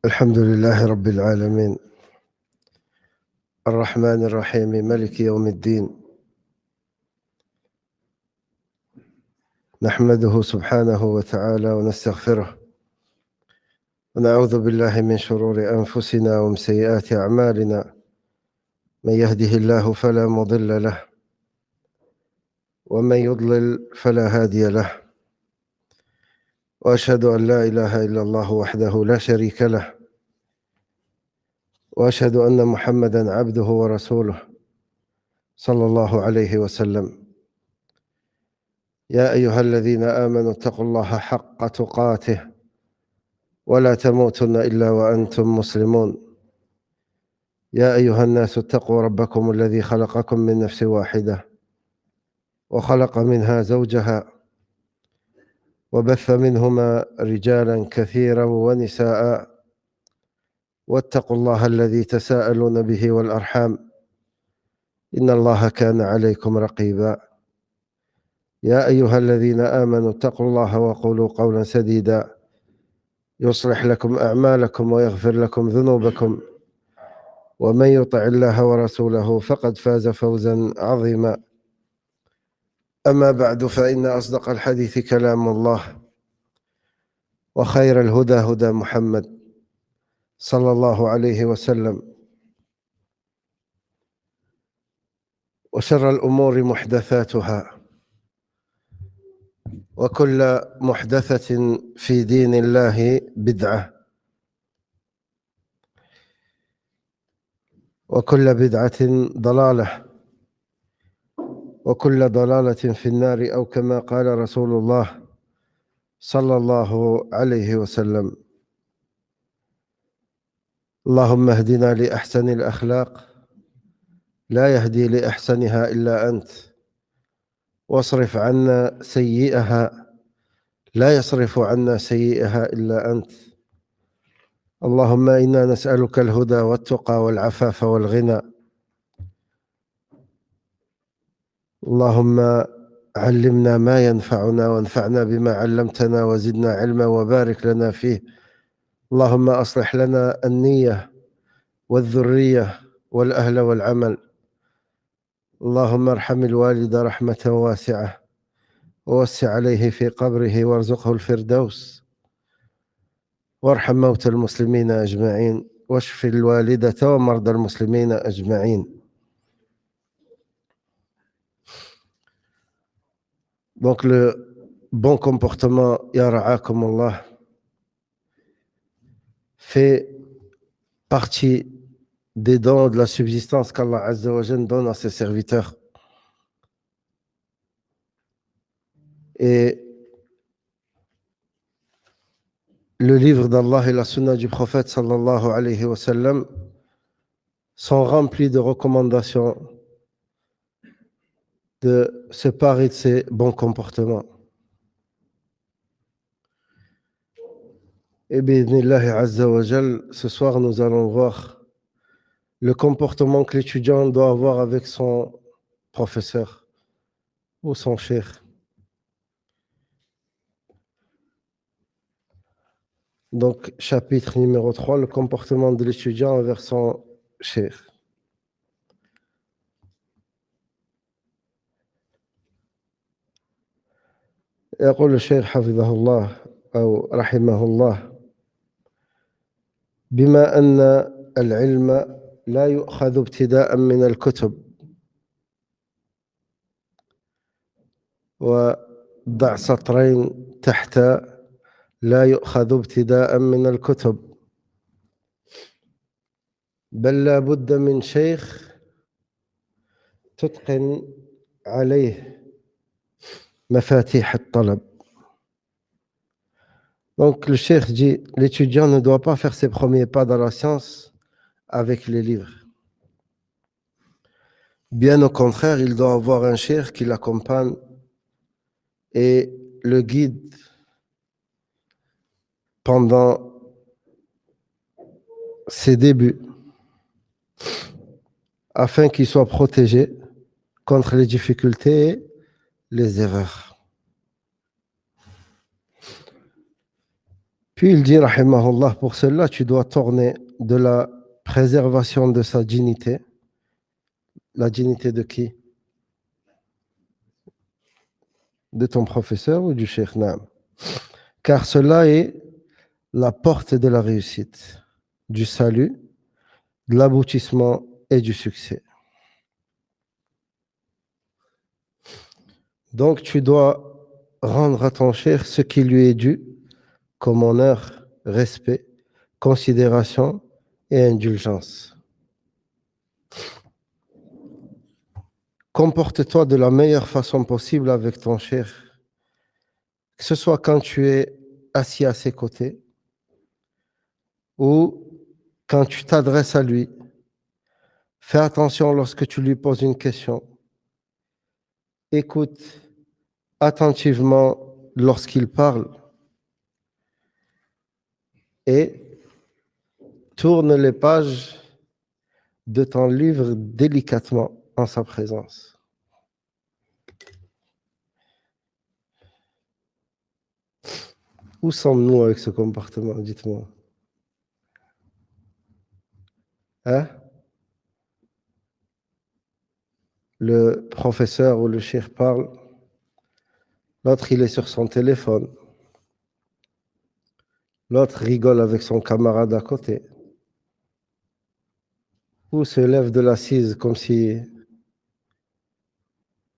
الحمد لله رب العالمين الرحمن الرحيم مالك يوم الدين نحمده سبحانه وتعالى ونستغفره ونعوذ بالله من شرور أنفسنا ومن سيئات أعمالنا من يهده الله فلا مضل له ومن يضلل فلا هادي له وأشهد أن لا إله إلا الله وحده لا شريك له وأشهد أن محمدًا عبده ورسوله صلى الله عليه وسلم. يا أيها الذين آمنوا اتقوا الله حق تقاته ولا تموتن إلا وأنتم مسلمون. يا أيها الناس اتقوا ربكم الذي خلقكم من نفس واحدة وخلق منها زوجها وبث منهما رجالًا كثيرًا ونساء واتقوا الله الذي تساءلون به والأرحام إن الله كان عليكم رقيبا. يا أيها الذين آمنوا اتقوا الله وقولوا قولا سديدا يصلح لكم أعمالكم ويغفر لكم ذنوبكم ومن يطع الله ورسوله فقد فاز فوزا عظيما. أما بعد فإن أصدق الحديث كلام الله وخير الهدى هدى محمد صلى الله عليه وسلم وشر الأمور محدثاتها وكل محدثة في دين الله بدعة وكل بدعة ضلالة وكل ضلالة في النار أو كما قال رسول الله صلى الله عليه وسلم. اللهم اهدنا لأحسن الأخلاق لا يهدي لأحسنها إلا أنت واصرف عنا سيئها لا يصرف عنا سيئها إلا أنت. اللهم إنا نسألك الهدى والتقى والعفاف والغنى. اللهم علمنا ما ينفعنا وانفعنا بما علمتنا وزدنا علما وبارك لنا فيه. اللهم أصلح لنا النية والذرية والأهل والعمل. اللهم ارحم الوالد رحمة واسعة ووسع عليه في قبره وارزقه الفردوس وارحم موتى المسلمين أجمعين واشف الوالدة ومرضى المسلمين أجمعين. Donc le bon comportement, ya ra'akum Allah, fait partie des dons de la subsistance qu'Allah Azza wa Jalla donne à ses serviteurs. Et le livre d'Allah et la sunna du prophète sallallahu alayhi wa sallam sont remplis de recommandations de se parer de ces bons comportements. Et bi'idhnillahi azza wa jal, ce soir nous allons voir le comportement que l'étudiant doit avoir avec son professeur ou son cheikh. Donc, chapitre numéro 3, le comportement de l'étudiant envers son cheikh. يقول الشيخ حفظه الله أو رحمه الله: بما أن العلم لا يؤخذ ابتداء من الكتب، وضع سطرين تحت لا يؤخذ ابتداء من الكتب، بل لا بد من شيخ تتقن عليه مفاتيح الطلب. Donc le cheikh dit, l'étudiant ne doit pas faire ses premiers pas dans la science avec les livres. Bien au contraire, il doit avoir un cheikh qui l'accompagne et le guide pendant ses débuts, afin qu'il soit protégé contre les difficultés et les erreurs. Puis il dit, rahimahullah, pour cela, tu dois tourner de la préservation de sa dignité. La dignité de qui? De ton professeur ou du cheikh Naam? Car cela est la porte de la réussite, du salut, de l'aboutissement et du succès. Donc tu dois rendre à ton cheikh ce qui lui est dû, comme honneur, respect, considération et indulgence. Comporte-toi de la meilleure façon possible avec ton cheikh, que ce soit quand tu es assis à ses côtés ou quand tu t'adresses à lui. Fais attention lorsque tu lui poses une question. Écoute attentivement lorsqu'il parle et tourne les pages de ton livre délicatement en sa présence. Où sommes-nous avec ce comportement? Dites-moi. Hein? Le professeur ou le cheikh parle, l'autre il est sur son téléphone, l'autre rigole avec son camarade à côté, ou se lève de l'assise comme si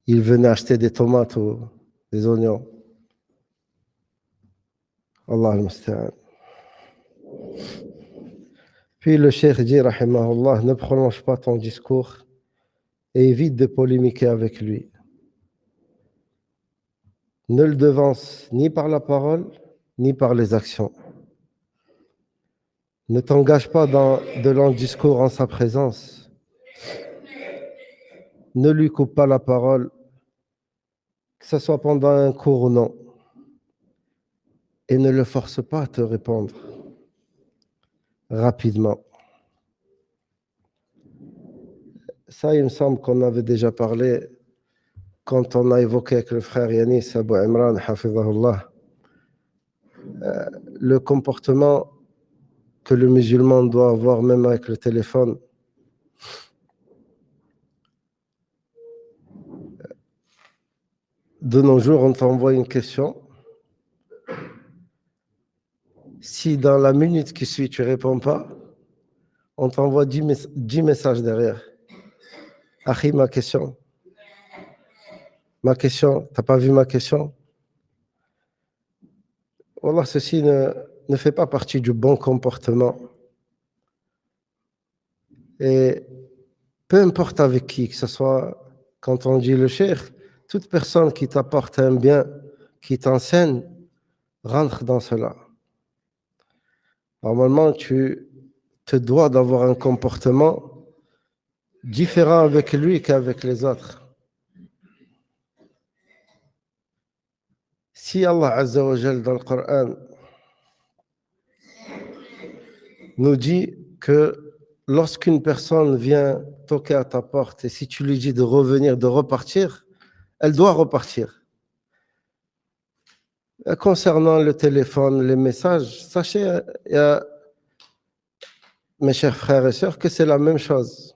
il venait acheter des tomates ou des oignons. Allah al-Musta'an. Puis le cheikh dit, rahimahullah, ne prolonge pas ton discours et évite de polémiquer avec lui. Ne le devance ni par la parole, ni par les actions. Ne t'engage pas dans de longs discours en sa présence. Ne lui coupe pas la parole, que ce soit pendant un cours ou non. Et ne le force pas à te répondre rapidement. Ça, il me semble qu'on avait déjà parlé quand on a évoqué avec le frère Yanis Abou Imran, hafizahullah, le comportement que le musulman doit avoir même avec le téléphone. De nos jours, on t'envoie une question. Si dans la minute qui suit, tu ne réponds pas, on t'envoie 10 messages derrière. Akhi, ma question. Ma question, tu n'as pas vu ma question? Wallah, ceci ne fait pas partie du bon comportement. Et peu importe avec qui, que ce soit quand on dit le cheikh, toute personne qui t'apporte un bien, qui t'enseigne, rentre dans cela. Normalement, tu te dois d'avoir un comportement différent avec lui qu'avec les autres. Si Allah Azza wa Jal dans le Coran nous dit que lorsqu'une personne vient toquer à ta porte et si tu lui dis de revenir, de repartir, elle doit repartir. Concernant le téléphone, les messages, sachez, mes chers frères et sœurs, que c'est la même chose.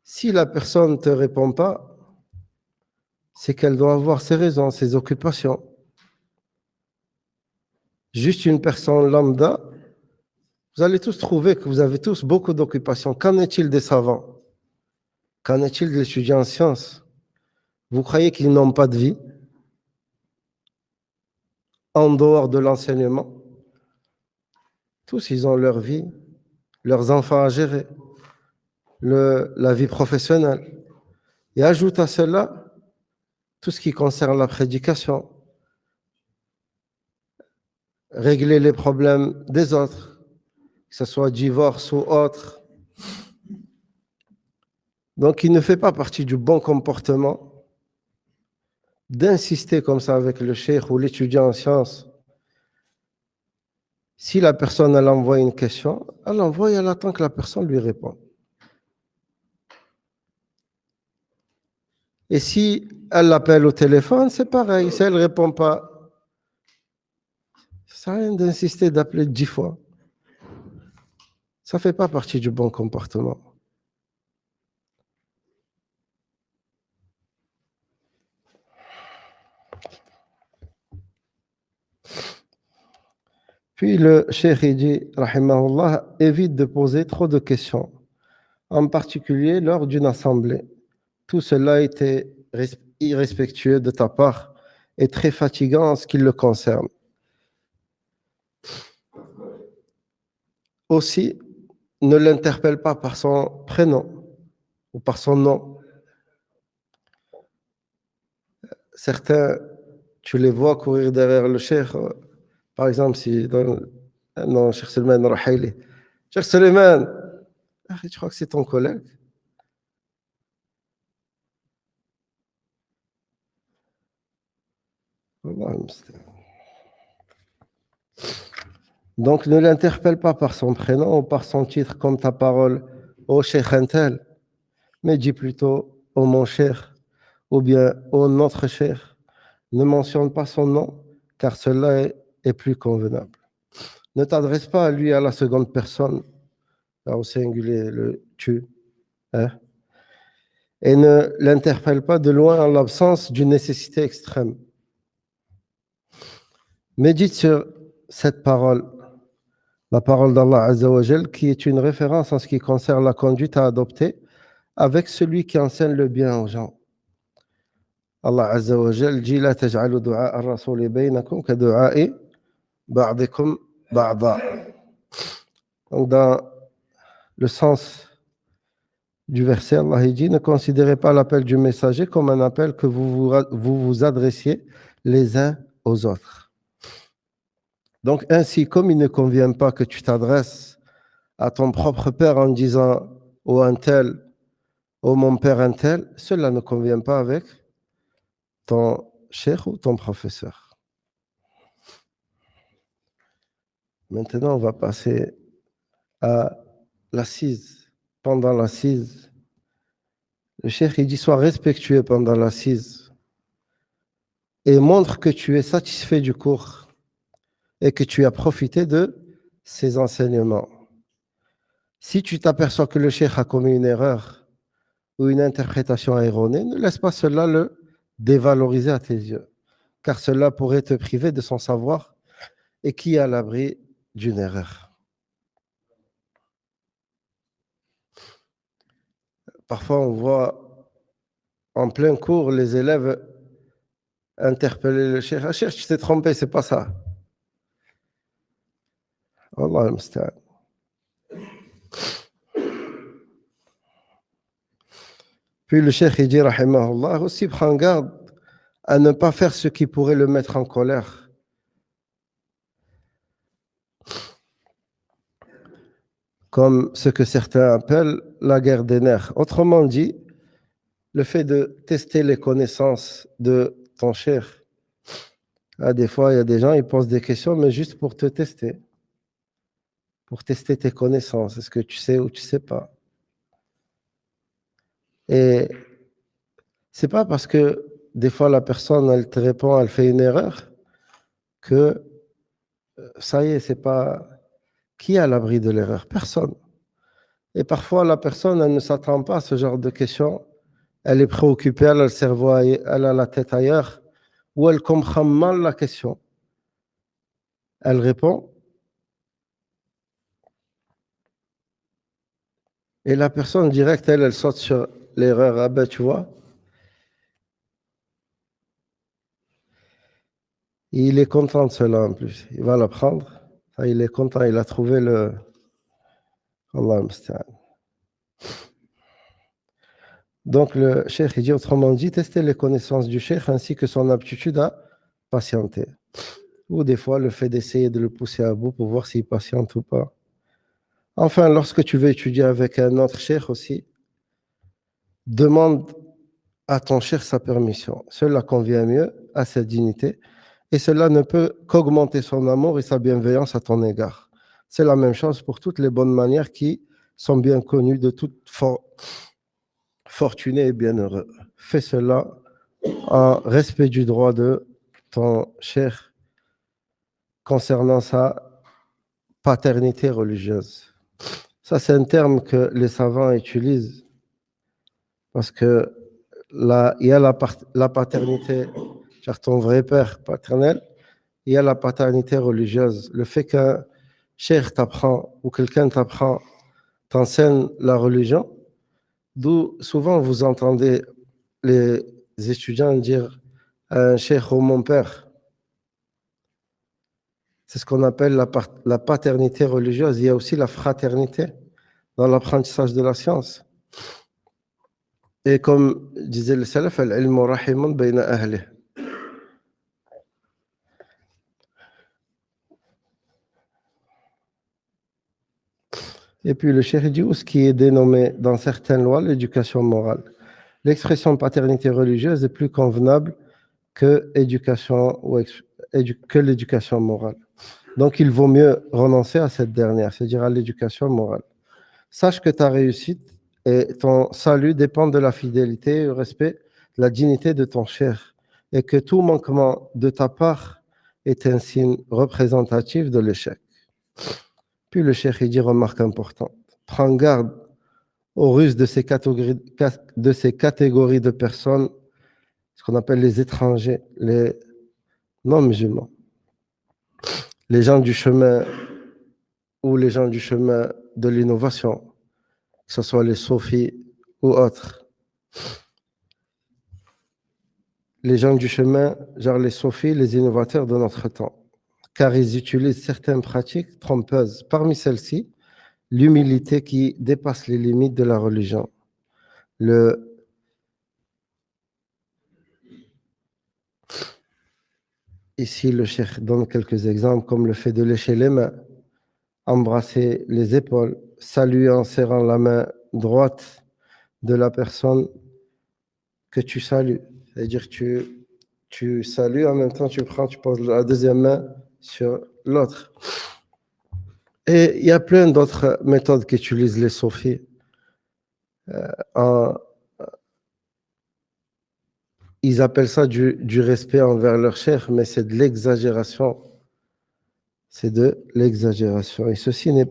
Si la personne ne te répond pas, c'est qu'elle doit avoir ses raisons, ses occupations. Juste une personne lambda, vous allez tous trouver que vous avez tous beaucoup d'occupations. Qu'en est-il des savants? Qu'en est-il des étudiants en sciences? Vous croyez qu'ils n'ont pas de vie en dehors de l'enseignement? Tous, ils ont leur vie, leurs enfants à gérer, la vie professionnelle. Et ajoute à cela tout ce qui concerne la prédication, régler les problèmes des autres, que ce soit divorce ou autre. Donc, il ne fait pas partie du bon comportement d'insister comme ça avec le cheikh ou l'étudiant en sciences. Si la personne, elle envoie une question, elle envoie et elle attend que la personne lui réponde. Et si elle l'appelle au téléphone, c'est pareil. Si elle ne répond pas, ça sert à rien d'insister d'appeler 10 fois. Ça ne fait pas partie du bon comportement. Puis le cheikh il dit, rahimahullah, évite de poser trop de questions, en particulier lors d'une assemblée. Tout cela était irrespectueux de ta part et très fatigant en ce qui le concerne. Aussi, ne l'interpelle pas par son prénom ou par son nom. Certains, tu les vois courir derrière le cheikh, par exemple, si non, Cheikh Suleiman Rahayli. Cheikh Suleiman, je crois que c'est ton collègue. Donc, ne l'interpelle pas par son prénom ou par son titre comme ta parole au Cheikh Intel, mais dis plutôt au mon cheikh ou bien au notre cheikh. Ne mentionne pas son nom, car cela est plus convenable. Ne t'adresse pas à lui à la seconde personne, là au singulier, le tu, hein, et ne l'interpelle pas de loin en l'absence d'une nécessité extrême. Médite sur cette parole, la parole d'Allah Azza wa Jal, qui est une référence en ce qui concerne la conduite à adopter avec celui qui enseigne le bien aux gens. Allah Azza wa Jal dit La taj'alu du'a ar-rasuli baynakum ka du'a'i ba'dikum ba'da. Donc, dans le sens du verset, Allah dit Ne considérez pas l'appel du messager comme un appel que vous adressiez les uns aux autres. Donc, ainsi, comme il ne convient pas que tu t'adresses à ton propre père en disant oh un tel, oh mon père un tel, cela ne convient pas avec ton cheikh ou ton professeur. Maintenant, on va passer à l'assise. Pendant l'assise, le cheikh il dit sois respectueux pendant l'assise et montre que tu es satisfait du cours et que tu as profité de ses enseignements. Si tu t'aperçois que le cheikh a commis une erreur ou une interprétation erronée, ne laisse pas cela le dévaloriser à tes yeux, car cela pourrait te priver de son savoir et qui est à l'abri d'une erreur. Parfois, on voit en plein cours les élèves interpeller le cheikh. Ah, cheikh, tu t'es trompé, c'est pas ça. Allah al-musta'an. Puis le cheikh il dit, rahimahullah, aussi prends garde à ne pas faire ce qui pourrait le mettre en colère. Comme ce que certains appellent la guerre des nerfs. Autrement dit, le fait de tester les connaissances de ton cheikh. Des fois, il y a des gens, ils posent des questions, mais juste pour te tester. Pour tester tes connaissances. Est-ce que tu sais ou tu ne sais pas? Et c'est pas parce que des fois la personne, elle te répond, elle fait une erreur, que ça y est, c'est pas... Qui est à l'abri de l'erreur? Personne. Et parfois, la personne, elle ne s'attend pas à ce genre de questions. Elle est préoccupée, elle a le cerveau, elle a la tête ailleurs, ou elle comprend mal la question. Elle répond. Et la personne directe, elle saute sur l'erreur. Ah ben, tu vois. Et il est content de cela en plus. Il va l'apprendre. Il est content, il a trouvé le... Allah al-musta'an. Donc le cheikh, il dit autrement dit, tester les connaissances du cheikh ainsi que son aptitude à patienter. Ou des fois, le fait d'essayer de le pousser à bout pour voir s'il patiente ou pas. Enfin, lorsque tu veux étudier avec un autre cheikh aussi, demande à ton cheikh sa permission. Cela convient mieux à sa dignité et cela ne peut qu'augmenter son amour et sa bienveillance à ton égard. C'est la même chose pour toutes les bonnes manières qui sont bien connues de tout fortuné et bienheureux. fais cela en respect du droit de ton cheikh concernant sa paternité religieuse. Ça, c'est un terme que les savants utilisent parce que là, il y a la paternité, genre ton vrai père paternel, il y a la paternité religieuse. Le fait qu'un cheikh t'apprend ou quelqu'un t'enseigne la religion, d'où souvent vous entendez les étudiants dire un cheikh ou mon père. C'est ce qu'on appelle la paternité religieuse. Il y a aussi la fraternité dans l'apprentissage de la science. Et comme disait le salaf, al-ilmu rahimun bayna ahlih. Et puis le cheikh dit, ce qui est dénommé dans certaines lois l'éducation morale. L'expression paternité religieuse est plus convenable que l'éducation morale. Donc il vaut mieux renoncer à cette dernière, c'est-à-dire à l'éducation morale. Sache que ta réussite et ton salut dépendent de la fidélité et du respect, de la dignité de ton cheikh, et que tout manquement de ta part est un signe représentatif de l'échec. Puis le cheikh il dit remarque importante, prends garde aux ruses de ces catégories de personnes, ce qu'on appelle les étrangers, les non-musulmans, les gens du chemin ou les gens du chemin de l'innovation, que ce soit les soufis ou autres. Les gens du chemin, genre les soufis, les innovateurs de notre temps, car ils utilisent certaines pratiques trompeuses. Parmi celles-ci, l'humilité qui dépasse les limites de la religion. Ici, le cheikh donne quelques exemples, comme le fait de lécher les mains, embrasser les épaules, saluer en serrant la main droite de la personne que tu salues. C'est-à-dire que tu salues, en même temps tu poses la deuxième main sur l'autre. Et il y a plein d'autres méthodes qu'utilisent les soufis. Ils appellent ça du respect envers leur cheikh, mais c'est de l'exagération. C'est de l'exagération. Et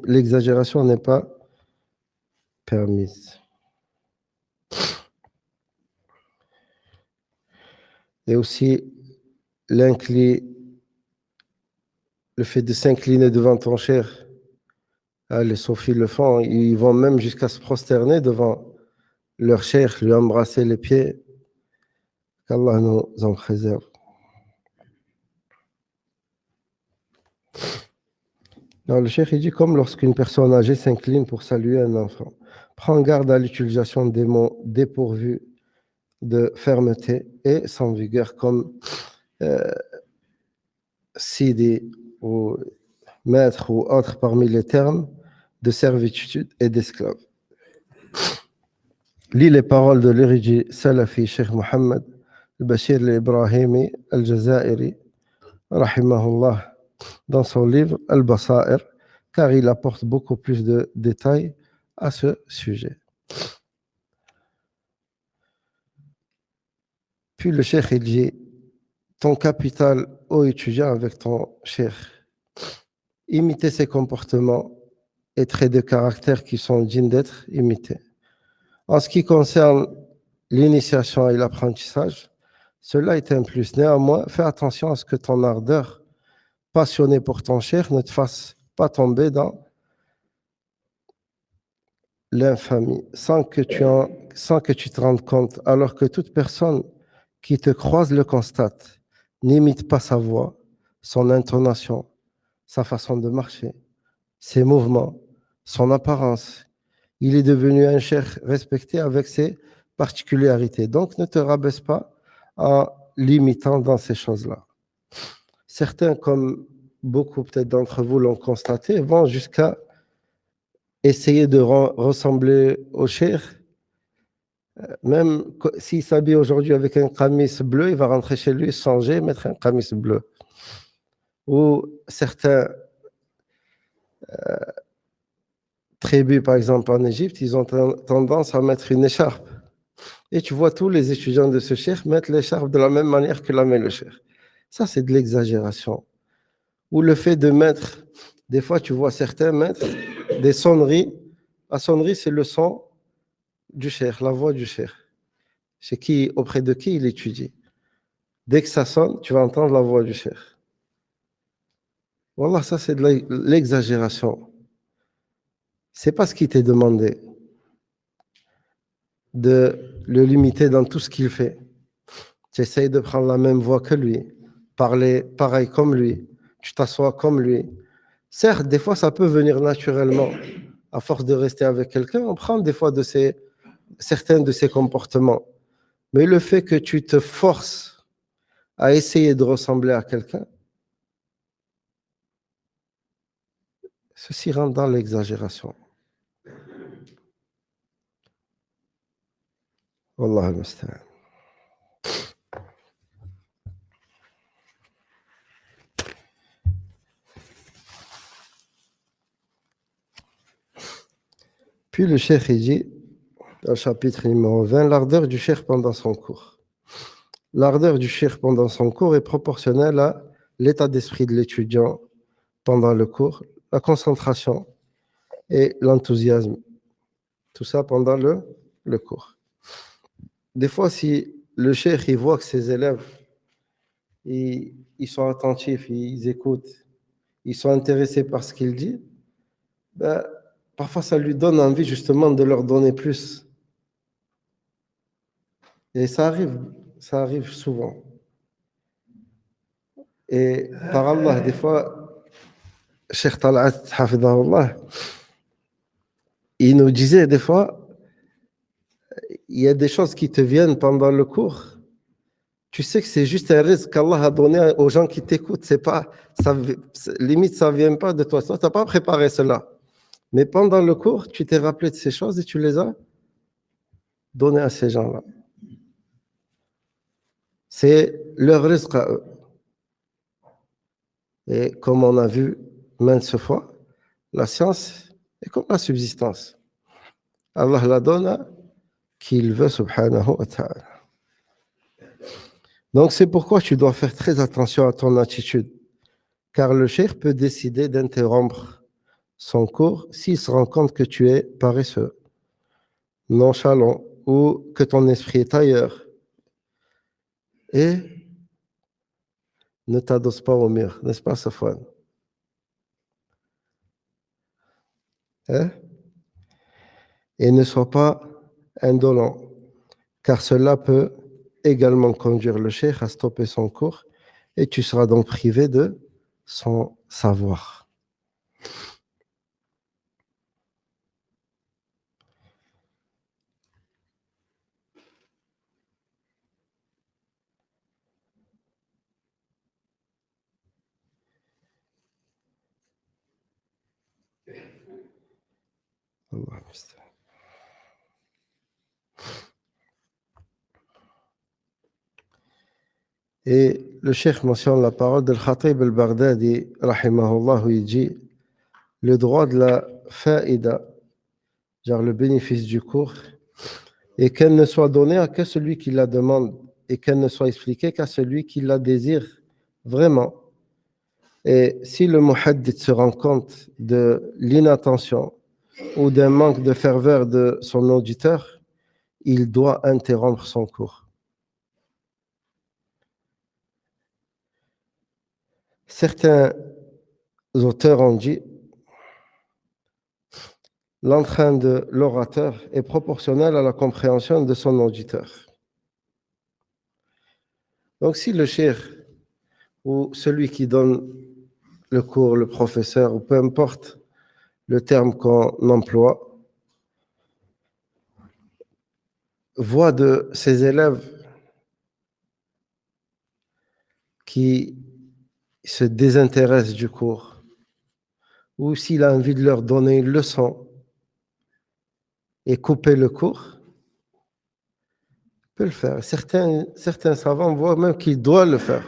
l'exagération n'est pas permise. Et aussi, le fait de s'incliner devant ton cheikh. Les soufis le font. Ils vont même jusqu'à se prosterner devant leur cheikh, lui embrasser les pieds. Qu'Allah nous en préserve. Alors, le cheikh il dit comme lorsqu'une personne âgée s'incline pour saluer un enfant. Prends garde à l'utilisation des mots dépourvus de fermeté et sans vigueur, comme sidi ou maître ou autre parmi les termes de servitude et d'esclave. Lis les paroles de l'érudit salafi Cheikh Mohammed al-Bashir al-Ibrahimi al-Jazairi, rahimahullah, dans son livre Al-Basair, car il apporte beaucoup plus de détails à ce sujet. Puis le cheikh il dit, ton capital, ô étudiant, avec ton cheikh, imiter ses comportements et traits de caractère qui sont dignes d'être imités. En ce qui concerne l'initiation et l'apprentissage, cela est un plus. Néanmoins, fais attention à ce que ton ardeur passionnée pour ton cheikh ne te fasse pas tomber dans l'infamie sans que tu te rendes compte, alors que toute personne qui te croise le constate. N'imite pas sa voix, son intonation, sa façon de marcher, ses mouvements, son apparence. Il est devenu un cheikh respecté avec ses particularités. Donc, ne te rabaisse pas en l'imitant dans ces choses-là. Certains, comme beaucoup peut-être d'entre vous l'ont constaté, vont jusqu'à essayer de ressembler au cheikh. Même s'il s'habille aujourd'hui avec un qamis bleu, il va rentrer chez lui, changer, mettre un qamis bleu. Ou certains tribus, par exemple en Égypte, ils ont tendance à mettre une écharpe. Et tu vois tous les étudiants de ce cheikh mettre l'écharpe de la même manière que la met le cheikh. Ça, c'est de l'exagération. Ou le fait de mettre, des fois, tu vois certains mettre des sonneries. La sonnerie, c'est le son du cheikh, la voix du cheikh. C'est qui, auprès de qui il étudie. Dès que ça sonne, tu vas entendre la voix du cheikh. Wallah, ça, c'est de l'exagération. C'est pas ce qui t'est demandé de le limiter dans tout ce qu'il fait. Tu essayes de prendre la même voix que lui, parler pareil comme lui, tu t'assois comme lui. Certes, des fois, ça peut venir naturellement. À force de rester avec quelqu'un, on prend des fois certains de ses comportements. Mais le fait que tu te forces à essayer de ressembler à quelqu'un, ceci rentre dans l'exagération. Wallah al-musta'an. Puis le cheikh il dit, au chapitre numéro 20, l'ardeur du cheikh pendant son cours. L'ardeur du cheikh pendant son cours est proportionnelle à l'état d'esprit de l'étudiant pendant le cours, la concentration et l'enthousiasme. Tout ça pendant le cours. Des fois, si le cheikh il voit que ses élèves ils sont attentifs, ils écoutent, ils sont intéressés par ce qu'il dit, ben, parfois ça lui donne envie justement de leur donner plus. Et ça arrive souvent. Et par Allah, des fois, Cheikh Talat, hafidahullah, il nous disait des fois, il y a des choses qui te viennent pendant le cours. Tu sais que c'est juste un risque qu'Allah a donné aux gens qui t'écoutent. C'est pas, ça, limite, ça vient pas de toi. Tu n'as pas préparé cela. Mais pendant le cours, tu t'es rappelé de ces choses et tu les as données à ces gens-là. C'est leur risque à eux. Et comme on a vu maintes fois, la science est comme la subsistance. Allah la donne à qui il veut, subhanahu wa ta'ala. Donc c'est pourquoi tu dois faire très attention à ton attitude, car le cheikh peut décider d'interrompre son cours s'il se rend compte que tu es paresseux, nonchalant ou que ton esprit est ailleurs. Et ne t'adosse pas au mur, n'est-ce pas, Safwan? Hein? Et ne sois pas indolent, car cela peut également conduire le cheikh à stopper son cours et tu seras donc privé de son savoir. Et le cheikh mentionne la parole de Khatib al-Baghdadi, rahimahullah, où il dit le droit de la faïda, genre le bénéfice du cours, et qu'elle ne soit donnée à que celui qui la demande et qu'elle ne soit expliquée qu'à celui qui la désire vraiment. Et si le muhaddith se rend compte de l'inattention ou d'un manque de ferveur de son auditeur, il doit interrompre son cours. Certains auteurs ont dit l'entrain de l'orateur est proportionnel à la compréhension de son auditeur. Donc si le cheikh ou celui qui donne le cours, le professeur, ou peu importe le terme qu'on emploie, voit de ses élèves qui se désintéressent du cours, ou s'il a envie de leur donner une leçon et couper le cours, il peut le faire. Certains savants voient même qu'il doit le faire.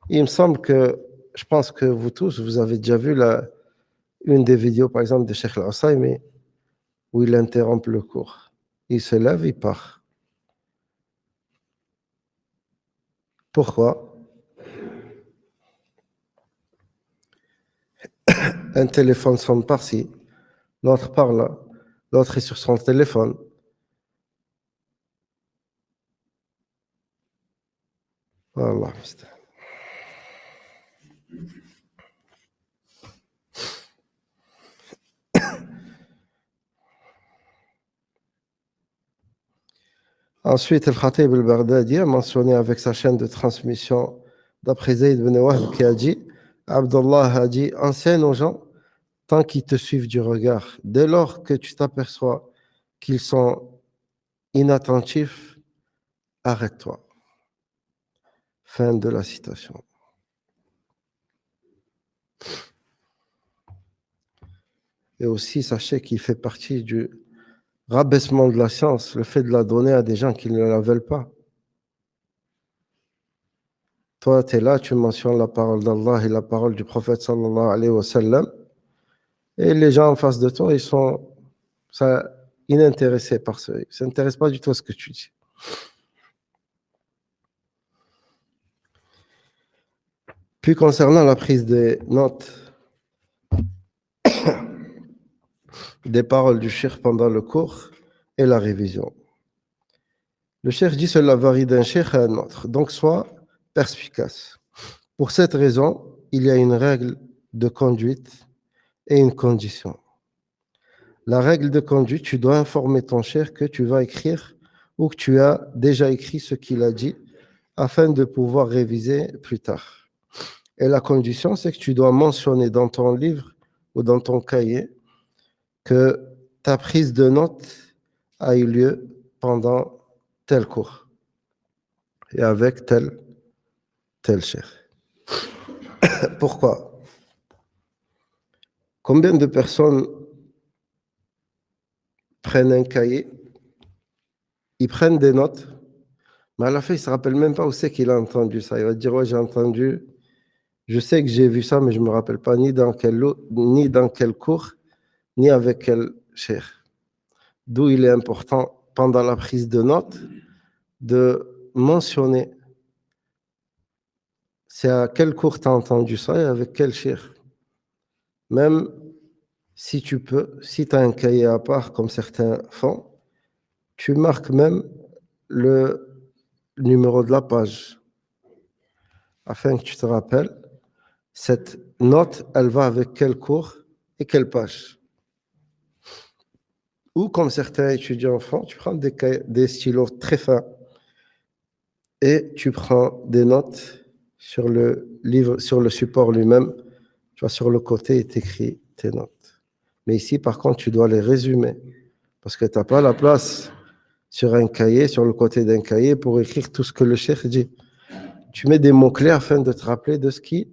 Il me semble que, je pense que vous tous, vous avez déjà vu une des vidéos, par exemple, de Cheikh Al-Husaymi, où il interrompt le cours. il se lève, il part. Pourquoi? Un téléphone sonne par-ci, l'autre par là, l'autre est sur son téléphone. Voilà. Ensuite, Al-Khatib al-Baghdadi a mentionné avec sa chaîne de transmission, d'après Zayd ibn Wahb, qui a dit, Abdullah a dit, enseigne aux gens tant qu'ils te suivent du regard. Dès lors que tu t'aperçois qu'ils sont inattentifs, arrête-toi. Fin de la citation. Et aussi, sachez qu'il fait partie du rabaissement de la science, le fait de la donner à des gens qui ne la veulent pas. Toi, tu es là, tu mentionnes la parole d'Allah et la parole du prophète sallallahu alayhi wa sallam, et les gens en face de toi, ils sont inintéressés par ça. Ils ne s'intéressent pas du tout à ce que tu dis. Puis concernant la prise des notes des paroles du cheikh pendant le cours et la révision. Le cheikh dit cela varie d'un cheikh à un autre, donc sois perspicace. Pour cette raison, il y a une règle de conduite et une condition. La règle de conduite, tu dois informer ton cheikh que tu vas écrire ou que tu as déjà écrit ce qu'il a dit afin de pouvoir réviser plus tard. Et la condition, c'est que tu dois mentionner dans ton livre ou dans ton cahier que ta prise de notes a eu lieu pendant tel cours et avec tel cheikh. Pourquoi? Combien de personnes prennent un cahier, ils prennent des notes, mais à la fin, il ne se rappelle même pas où c'est qu'il a entendu ça. Il va dire, ouais, j'ai entendu, je sais que j'ai vu ça, mais je ne me rappelle pas ni dans quel cours, ni avec quel cheikh. D'où il est important, pendant la prise de notes, de mentionner c'est à quel cours tu as entendu ça et avec quel cheikh. Même si tu peux, si tu as un cahier à part, comme certains font, tu marques même le numéro de la page afin que tu te rappelles cette note, elle va avec quel cours et quelle page. Ou comme certains étudiants font, tu prends des stylos très fins et tu prends des notes sur le livre, sur le support lui-même. Tu vois, sur le côté, il t'écrit tes notes. Mais ici, par contre, tu dois les résumer parce que tu n'as pas la place sur un cahier, sur le côté d'un cahier, pour écrire tout ce que le cheikh dit. Tu mets des mots-clés afin de te rappeler de ce qu'il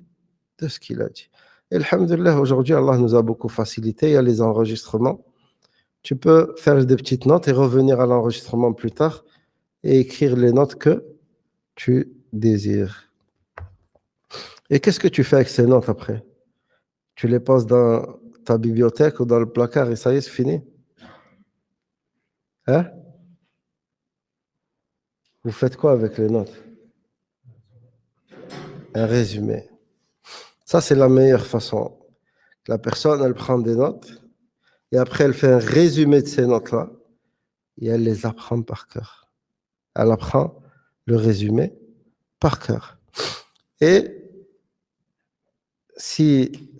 a dit. Et alhamdoulilah, aujourd'hui, Allah nous a beaucoup facilité. Il y a les enregistrements. Tu peux faire des petites notes et revenir à l'enregistrement plus tard et écrire les notes que tu désires. Et qu'est-ce que tu fais avec ces notes après? Tu les poses dans ta bibliothèque ou dans le placard et ça y est, c'est fini? Hein? Vous faites quoi avec les notes? Un résumé. Ça, c'est la meilleure façon. La personne, elle prend des notes et après, elle fait un résumé de ces notes-là et elle les apprend par cœur. Elle apprend le résumé par cœur. Et si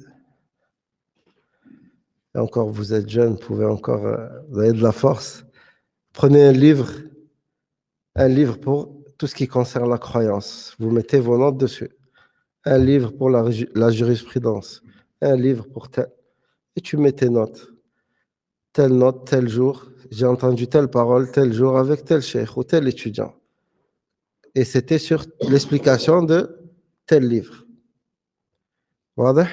encore vous êtes jeune, vous avez de la force, prenez un livre pour tout ce qui concerne la croyance. Vous mettez vos notes dessus. Un livre pour la jurisprudence. Un livre pour tel. Et tu mets tes notes. Telle note, tel jour. J'ai entendu telle parole, tel jour avec tel cheikh ou tel étudiant. Et c'était sur l'explication de tel livre. واضح?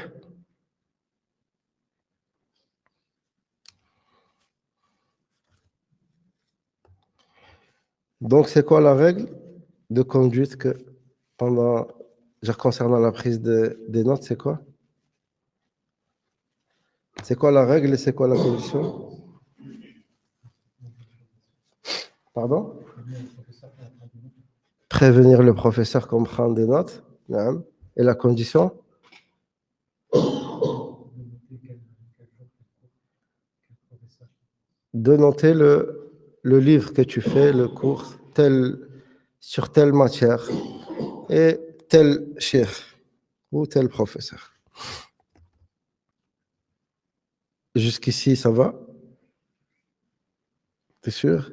Donc, c'est quoi la règle de conduite que concernant la prise des notes, c'est quoi? C'est quoi la règle et c'est quoi la condition? Pardon? Prévenir le professeur qu'on prend des notes. Naam. Et la condition? De noter le livre que tu fais, le cours, sur telle matière et tel cheikh ou tel professeur. Jusqu'ici, ça va? T'es sûr?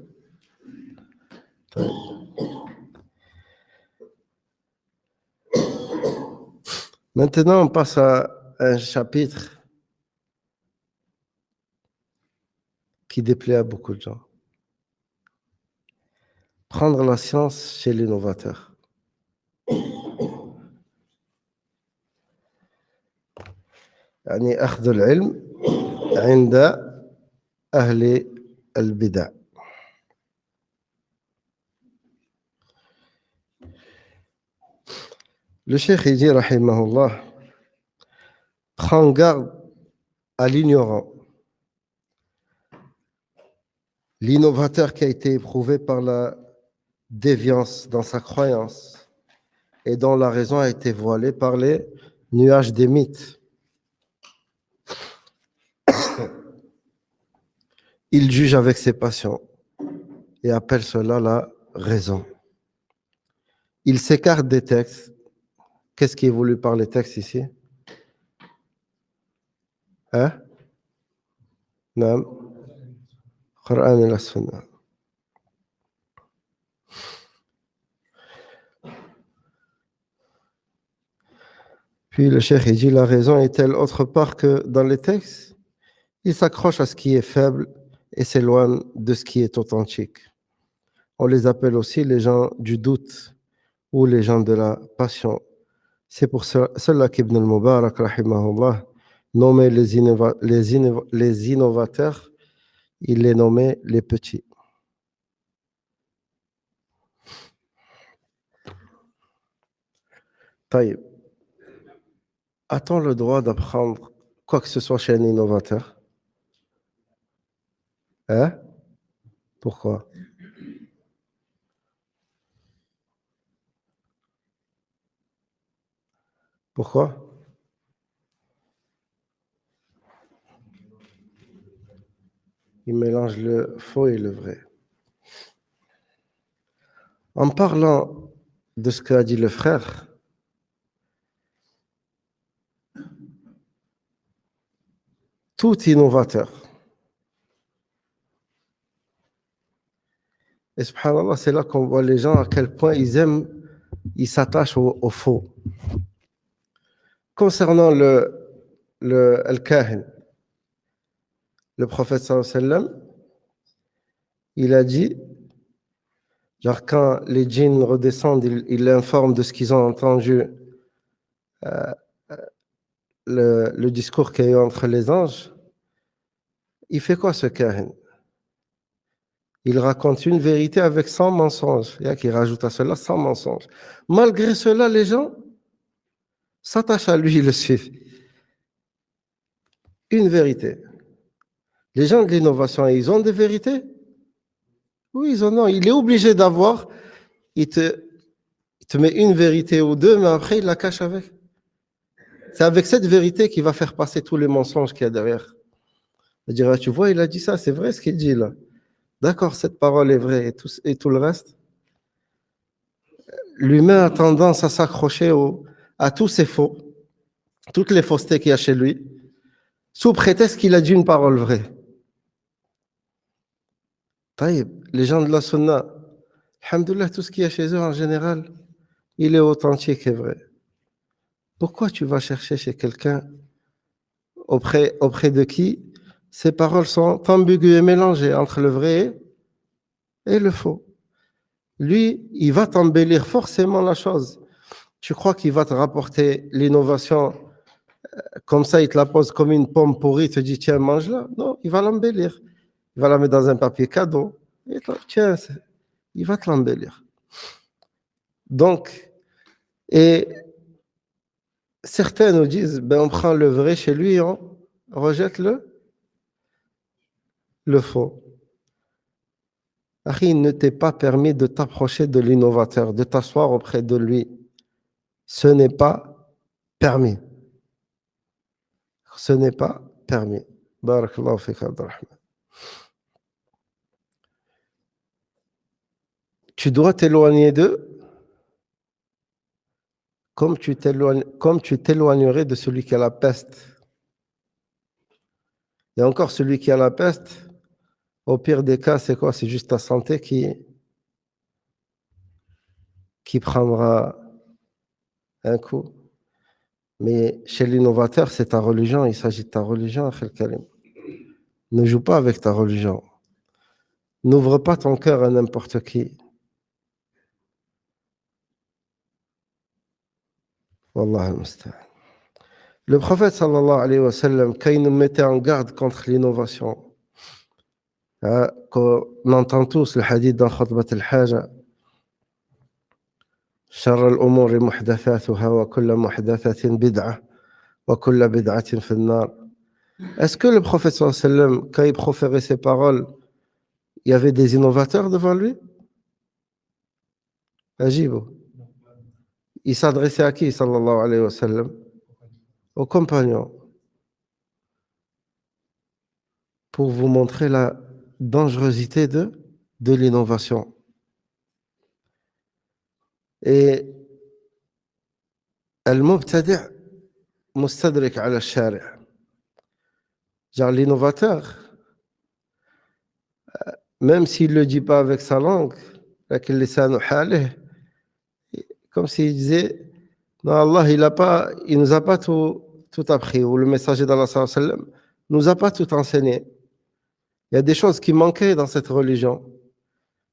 Maintenant, on passe à un chapitre qui déplaît à beaucoup de gens. Prendre la science chez l'innovateur. يعني أخذ العلم عند أهل البدع. Le cheikh il dit rahimahullah, prends garde à l'ignorant. L'innovateur qui a été éprouvé par la déviance dans sa croyance et dont la raison a été voilée par les nuages des mythes. Il juge avec ses passions et appelle cela la raison. Il s'écarte des textes. Qu'est-ce qui est voulu par les textes ici? Hein? Non. Coran et la Sunna. Puis le cheikh dit la raison est-elle autre part que dans les textes? Il s'accroche à ce qui est faible et s'éloigne de ce qui est authentique. On les appelle aussi les gens du doute ou les gens de la passion. C'est pour cela qu'Ibn al-Mubarak, rahimahullah, nommait les innovateurs, il les nommait les petits. Taïb. A-t-on le droit d'apprendre quoi que ce soit chez un innovateur? Hein? Pourquoi? Pourquoi? Il mélange le faux et le vrai. En parlant de ce qu'a dit le frère, tout innovateur, et subhanallah, c'est là qu'on voit les gens à quel point ils s'attachent au faux. Concernant le Al-Kahin, le prophète sallallahu alayhi wa sallam, il a dit, genre quand les djinns redescendent, il informe de ce qu'ils ont entendu, le discours qu'il y a eu entre les anges. Il fait quoi ce Kahin? Il raconte une vérité avec 100 mensonges. Il y a qui rajoute à cela 100 mensonges. Malgré cela, les gens s'attachent à lui, ils le suivent. Une vérité. Les gens de l'innovation, ils ont des vérités? Oui, ils en ont. Il est obligé d'avoir. Il te met une vérité ou deux, mais après, il la cache avec. C'est avec cette vérité qu'il va faire passer tous les mensonges qu'il y a derrière. Il dira, tu vois, il a dit ça, c'est vrai ce qu'il dit là. D'accord, cette parole est vraie et tout le reste. L'humain a tendance à s'accrocher à tous ces faux, toutes les faussetés qu'il y a chez lui, sous prétexte qu'il a dit une parole vraie. Taïb, les gens de la Sunna, alhamdoulilah, tout ce qu'il y a chez eux en général, il est authentique et vrai. Pourquoi tu vas chercher chez quelqu'un auprès de qui ces paroles sont ambiguës et mélangées entre le vrai et le faux? Lui, il va t'embellir forcément la chose. Tu crois qu'il va te rapporter l'innovation comme ça, il te la pose comme une pomme pourrie, il te dit tiens, mange-la. Non, il va l'embellir. Il va la mettre dans un papier cadeau. Et tiens, il va te l'embellir. Donc, et certains nous disent ben, on prend le vrai chez lui et on rejette le faux. Akhi, il ne t'est pas permis de t'approcher de l'innovateur, de t'asseoir auprès de lui. Ce n'est pas permis. Ce n'est pas permis. Barakallahu fik, Abdurrahman. Tu dois t'éloigner d'eux comme tu t'éloignerais de celui qui a la peste. Et encore celui qui a la peste, au pire des cas, c'est quoi? C'est juste ta santé qui prendra un coup. Mais chez l'innovateur, c'est ta religion, il s'agit de ta religion, Akhil Karim. Ne joue pas avec ta religion. N'ouvre pas ton cœur à n'importe qui. Wallah al-musta'an. Le prophète sallallahu alayhi wa sallam, quand il nous mettait en garde contre l'innovation, qu'on entend tous le hadith dans Khutbat al-Haja, شر الأمور محدثاتها وكل محدثة بدعة وكل بدعة في النار. Est-ce que le prophète sallallahu alayhi wa sallam, quand il proférait ces paroles, il y avait des innovateurs devant lui? Ajib. Il s'adressait à qui, sallallahu alayhi wa sallam? Aux compagnons. Pour vous montrer la dangerosité de l'innovation. Et al-mubtadi' mustadrik ala al-shari'. Genre l'innovateur, même s'il ne le dit pas avec sa langue, comme s'il disait, non, Allah, il nous a pas tout appris, ou le messager d'Allah sallallahu alayhi wa sallam nous a pas tout enseigné. Il y a des choses qui manquaient dans cette religion.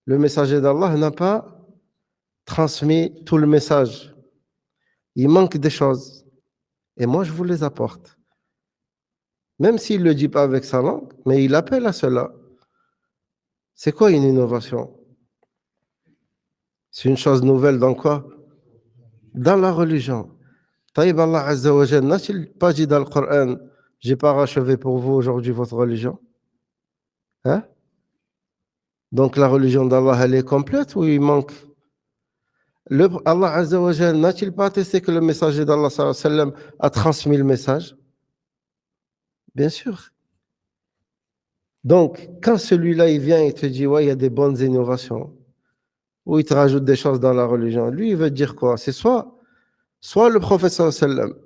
Le messager d'Allah n'a pas transmis tout le message. Il manque des choses. Et moi, je vous les apporte. Même s'il ne le dit pas avec sa langue, mais il appelle à cela. C'est quoi une innovation? C'est une chose nouvelle dans quoi? Dans la religion. Taïb Allah Azza wa Jal n'a-t-il pas dit dans le Coran, j'ai parachevé pour vous aujourd'hui votre religion? Hein? Donc la religion d'Allah, elle est complète ou il manque? Allah Azza wa Jal n'a-t-il pas attesté que le messager d'Allah sallallahu alayhi wa sallam a transmis le message? Bien sûr. Donc, quand celui-là, il vient et te dit, ouais, il y a des bonnes innovations, ou il te rajoute des choses dans la religion, lui, il veut dire quoi? C'est soit le prophète sallallahu alayhi wa sallam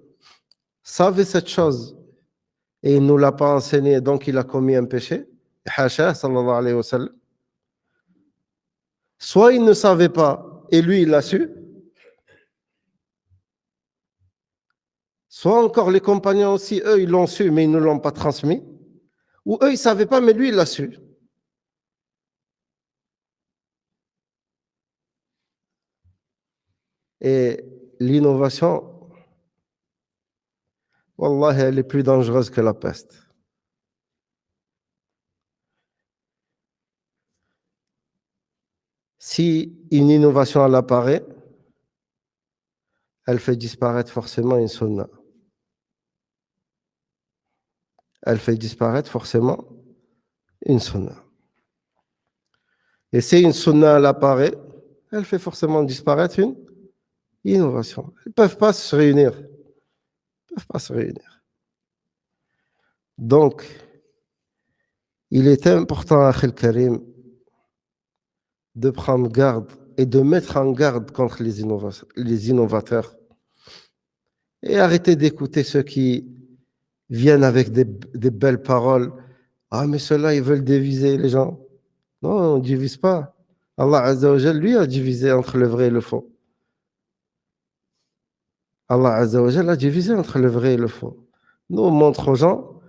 savait cette chose et il ne nous l'a pas enseigné, donc il a commis un péché, hasha, sallallahu alayhi wa sallam. Soit il ne savait pas et lui, il l'a su. Soit encore les compagnons aussi, eux, ils l'ont su, mais ils ne l'ont pas transmis. Ou eux, ils ne savaient pas, mais lui, il l'a su. Et l'innovation, wallah, elle est plus dangereuse que la peste. Si une innovation elle apparaît, elle fait disparaître forcément une sunna. Elle fait disparaître forcément une sunna. Et si une sunna elle apparaît, elle fait forcément disparaître une innovation. Elles ne peuvent pas se réunir. Elles ne peuvent pas se réunir. Donc, il est important, Akhil Karim, de prendre garde et de mettre en garde contre les innovateurs. Et arrêter d'écouter ceux qui viennent avec des belles paroles. Ah, mais ceux-là, ils veulent diviser les gens. Non, on ne divise pas. Allah Azza wa Jal, lui, a divisé entre le vrai et le faux. Allah Azza wa Jal a divisé entre le vrai et le faux. Nous, on montre aux gens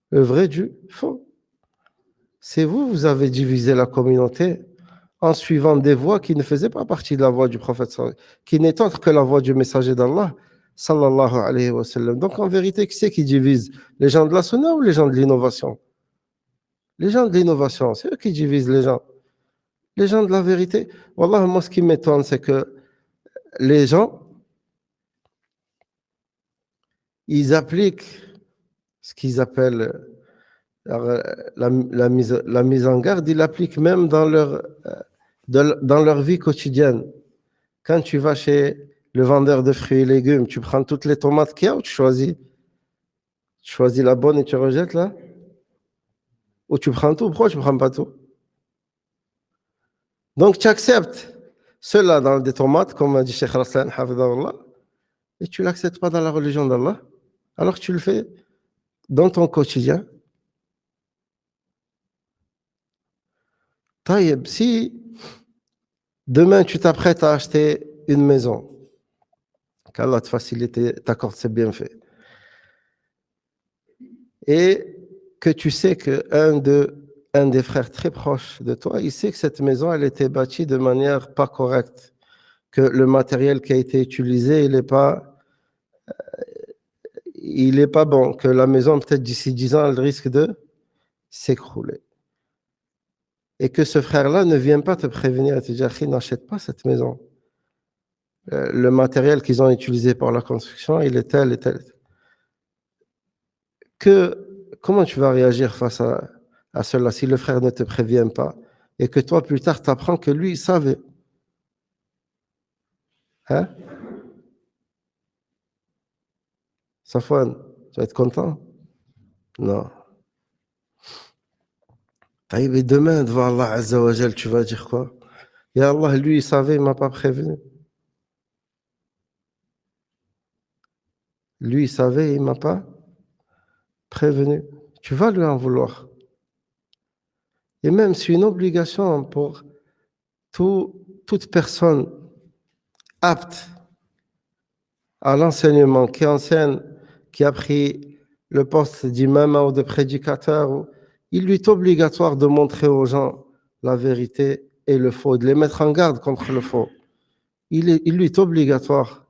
le vrai du faux. C'est vous, vous avez divisé la communauté en suivant des voies qui ne faisaient pas partie de la voie du prophète, qui n'est autre que la voie du messager d'Allah, sallallahu alayhi wa sallam. Donc, en vérité, qui c'est qui divise? Les gens de la sunna ou les gens de l'innovation? Les gens de l'innovation, c'est eux qui divisent les gens. Les gens de la vérité, wallah, moi, ce qui m'étonne, c'est que les gens, ils appliquent ce qu'ils appellent Alors, la mise en garde, ils l'appliquent même dans leur vie quotidienne. Quand tu vas chez le vendeur de fruits et légumes, tu prends toutes les tomates qu'il y a ou tu choisis? Tu choisis la bonne et tu rejettes là? Ou tu prends tout? Pourquoi tu ne prends pas tout? Donc tu acceptes cela dans des tomates, comme a dit Cheikh Raslan, hafidahullah, et tu ne l'acceptes pas dans la religion d'Allah, alors que tu le fais dans ton quotidien. Taïeb, si demain tu t'apprêtes à acheter une maison, qu'Allah te facilite, t'accorde ses bienfaits, et que tu sais un des frères très proches de toi, il sait que cette maison, elle a été bâtie de manière pas correcte, que le matériel qui a été utilisé, il est pas bon, que la maison, peut-être d'ici 10 ans, elle risque de s'écrouler. Et que ce frère-là ne vient pas te prévenir et te dire, Akhi, n'achète pas cette maison. Le matériel qu'ils ont utilisé pour la construction, il est tel et tel. Comment tu vas réagir face à cela si le frère ne te prévient pas et que toi, plus tard, tu apprends que lui, il savait. Hein? Safwan, tu vas être content? Non. Taïb, et demain, devant Allah Azza wa Jal, tu vas dire quoi? Et Allah, lui, il savait, il m'a pas prévenu. Lui, il savait, il m'a pas prévenu. Tu vas lui en vouloir. Et même, c'est une obligation pour toute personne apte à l'enseignement, qui enseigne, qui a pris le poste d'imam ou de prédicateur. Il lui est obligatoire de montrer aux gens la vérité et le faux, de les mettre en garde contre le faux. Il lui est obligatoire.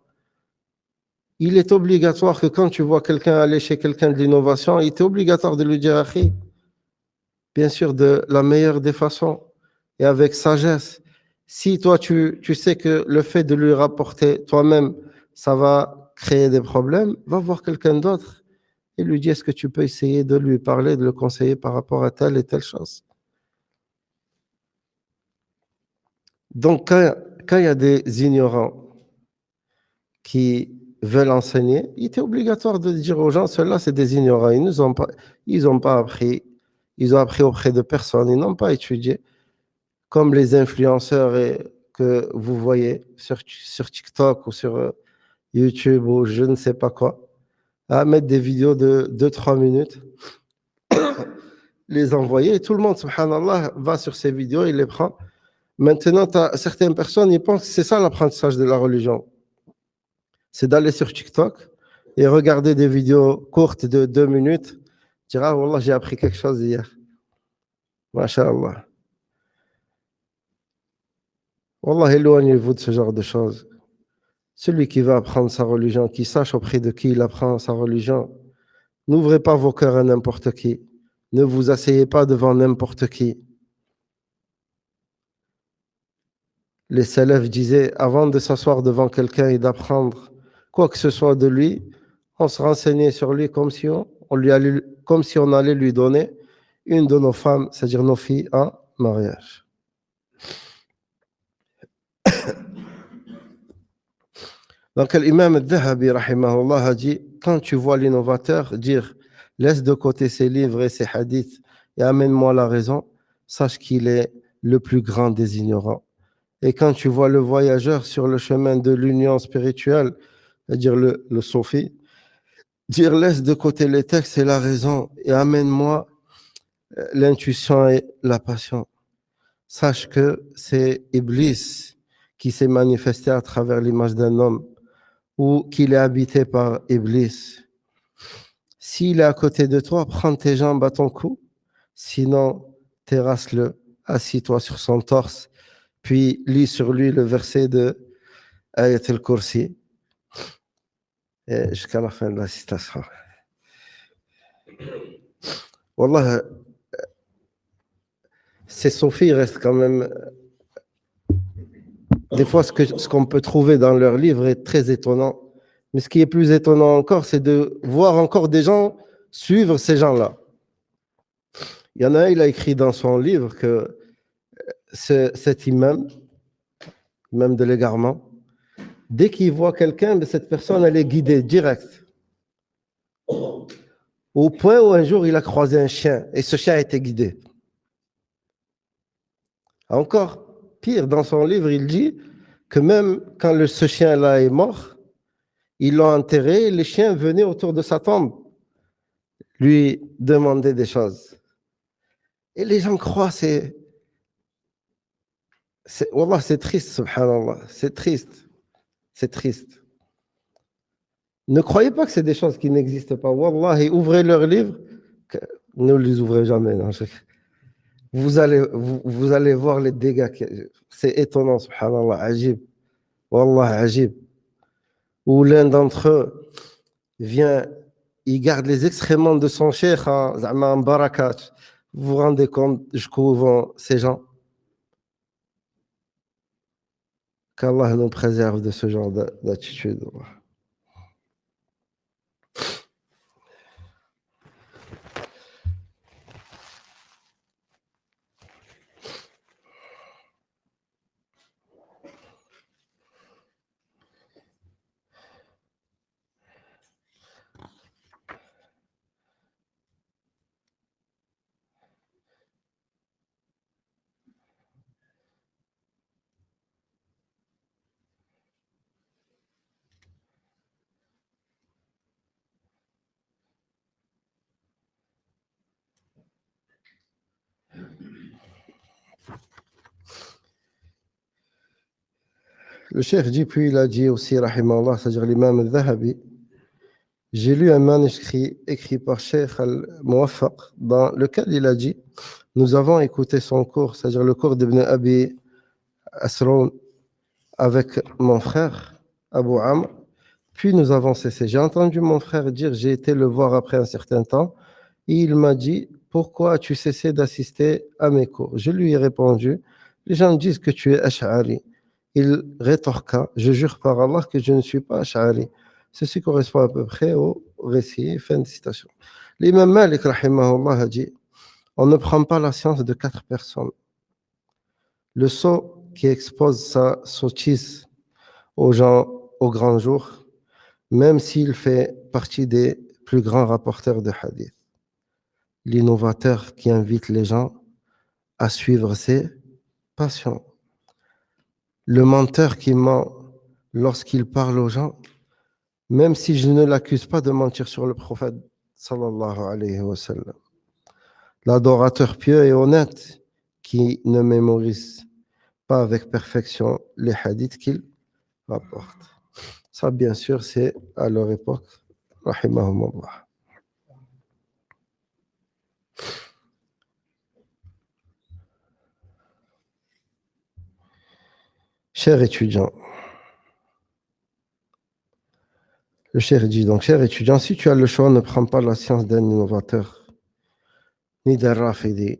Il est obligatoire que quand tu vois quelqu'un aller chez quelqu'un de l'innovation, il est obligatoire de lui dire, Akhi, bien sûr, de la meilleure des façons et avec sagesse. Si toi, tu sais que le fait de lui rapporter toi-même, ça va créer des problèmes, va voir quelqu'un d'autre et lui dire, est-ce que tu peux essayer de lui parler, de le conseiller par rapport à telle et telle chose. Donc, quand il y a des ignorants qui veulent enseigner, il est obligatoire de dire aux gens, ceux-là, c'est des ignorants. Ils ont pas appris. Ils ont appris auprès de personne. Ils n'ont pas étudié. Comme les influenceurs que vous voyez sur TikTok ou sur YouTube ou je ne sais pas quoi, à mettre des vidéos de 2-3 minutes, les envoyer, et tout le monde, subhanallah, va sur ces vidéos, il les prend. Maintenant, certaines personnes, ils pensent que c'est ça l'apprentissage de la religion. C'est d'aller sur TikTok et regarder des vidéos courtes de 2 minutes, dire, ah, wallah, j'ai appris quelque chose hier. Masha'Allah. Wallah, éloignez-vous de ce genre de choses. Celui qui va apprendre sa religion, qui sache auprès de qui il apprend sa religion, n'ouvrez pas vos cœurs à n'importe qui. Ne vous asseyez pas devant n'importe qui. Les salafs disaient, avant de s'asseoir devant quelqu'un et d'apprendre quoi que ce soit de lui, on se renseignait sur lui comme si on allait lui donner une de nos femmes, c'est-à-dire nos filles, en mariage. Donc l'imam al-Dhahabi, rahimahullah, a dit, quand tu vois l'innovateur dire, laisse de côté ses livres et ses hadiths et amène-moi la raison, sache qu'il est le plus grand des ignorants. Et quand tu vois le voyageur sur le chemin de l'union spirituelle, c'est-à-dire le soufi, dire laisse de côté les textes et la raison et amène-moi l'intuition et la passion. Sache que c'est Iblis qui s'est manifesté à travers l'image d'un homme ou qu'il est habité par Iblis. S'il est à côté de toi, prends tes jambes à ton cou, sinon terrasse-le, assis-toi sur son torse, puis lis sur lui le verset de Ayat al-Kursi jusqu'à la fin de la citation. Wallah, ces soufis restent quand même. Des fois, ce qu'on peut trouver dans leurs livres est très étonnant. Mais ce qui est plus étonnant encore, c'est de voir encore des gens suivre ces gens-là. Il y en a un, il a écrit dans son livre que cet imam, même de l'égarement, dès qu'il voit quelqu'un, cette personne, elle est guidée direct. Au point où un jour, il a croisé un chien et ce chien a été guidé. Encore pire, dans son livre, il dit que même quand ce chien-là est mort, ils l'ont enterré et les chiens venaient autour de sa tombe lui demander des choses. Et les gens croient, Wallah, c'est triste, subhanallah, c'est triste, c'est triste. Ne croyez pas que c'est des choses qui n'existent pas. Wallah, et ouvrez leurs livres, ne les ouvrez jamais. Non, vous allez voir les dégâts. C'est étonnant, subhanallah, ajib. Wallah, ajib. Où l'un d'entre eux vient, il garde les excréments de son cheikh en barakat. Vous vous rendez compte jusqu'où vont ces gens? Qu'Allah nous préserve de ce genre d'attitude. Le cheikh dit, puis il a dit aussi, rahimahullah, c'est-à-dire l'imam al-Dhahabi, j'ai lu un manuscrit écrit par Cheikh al-Muwaffaq dans lequel il a dit, nous avons écouté son cours, c'est-à-dire le cours d'Ibn Abi Asroun avec mon frère Abu Amr, puis nous avons cessé. J'ai entendu mon frère dire, j'ai été le voir après un certain temps, et il m'a dit, pourquoi as-tu cessé d'assister à mes cours? Je lui ai répondu, les gens disent que tu es Ash'ari. Il rétorqua, je jure par Allah que je ne suis pas Ash'ari. Ceci correspond à peu près au récit. Fin de citation. L'imam Malik, rahimahullah, a dit, on ne prend pas la science de 4 personnes. Le sot qui expose sa sottise aux gens au grand jour, même s'il fait partie des plus grands rapporteurs de hadith. L'innovateur qui invite les gens à suivre ses passions. Le menteur qui ment lorsqu'il parle aux gens, même si je ne l'accuse pas de mentir sur le prophète, sallallahu alayhi wa sallam. L'adorateur pieux et honnête qui ne mémorise pas avec perfection les hadiths qu'il rapporte. Ça, bien sûr, c'est à leur époque, rahimahumullah. Chers étudiants, le cheikh dit donc, cher étudiant, si tu as le choix, ne prends pas la science d'un innovateur, ni d'un rafidi,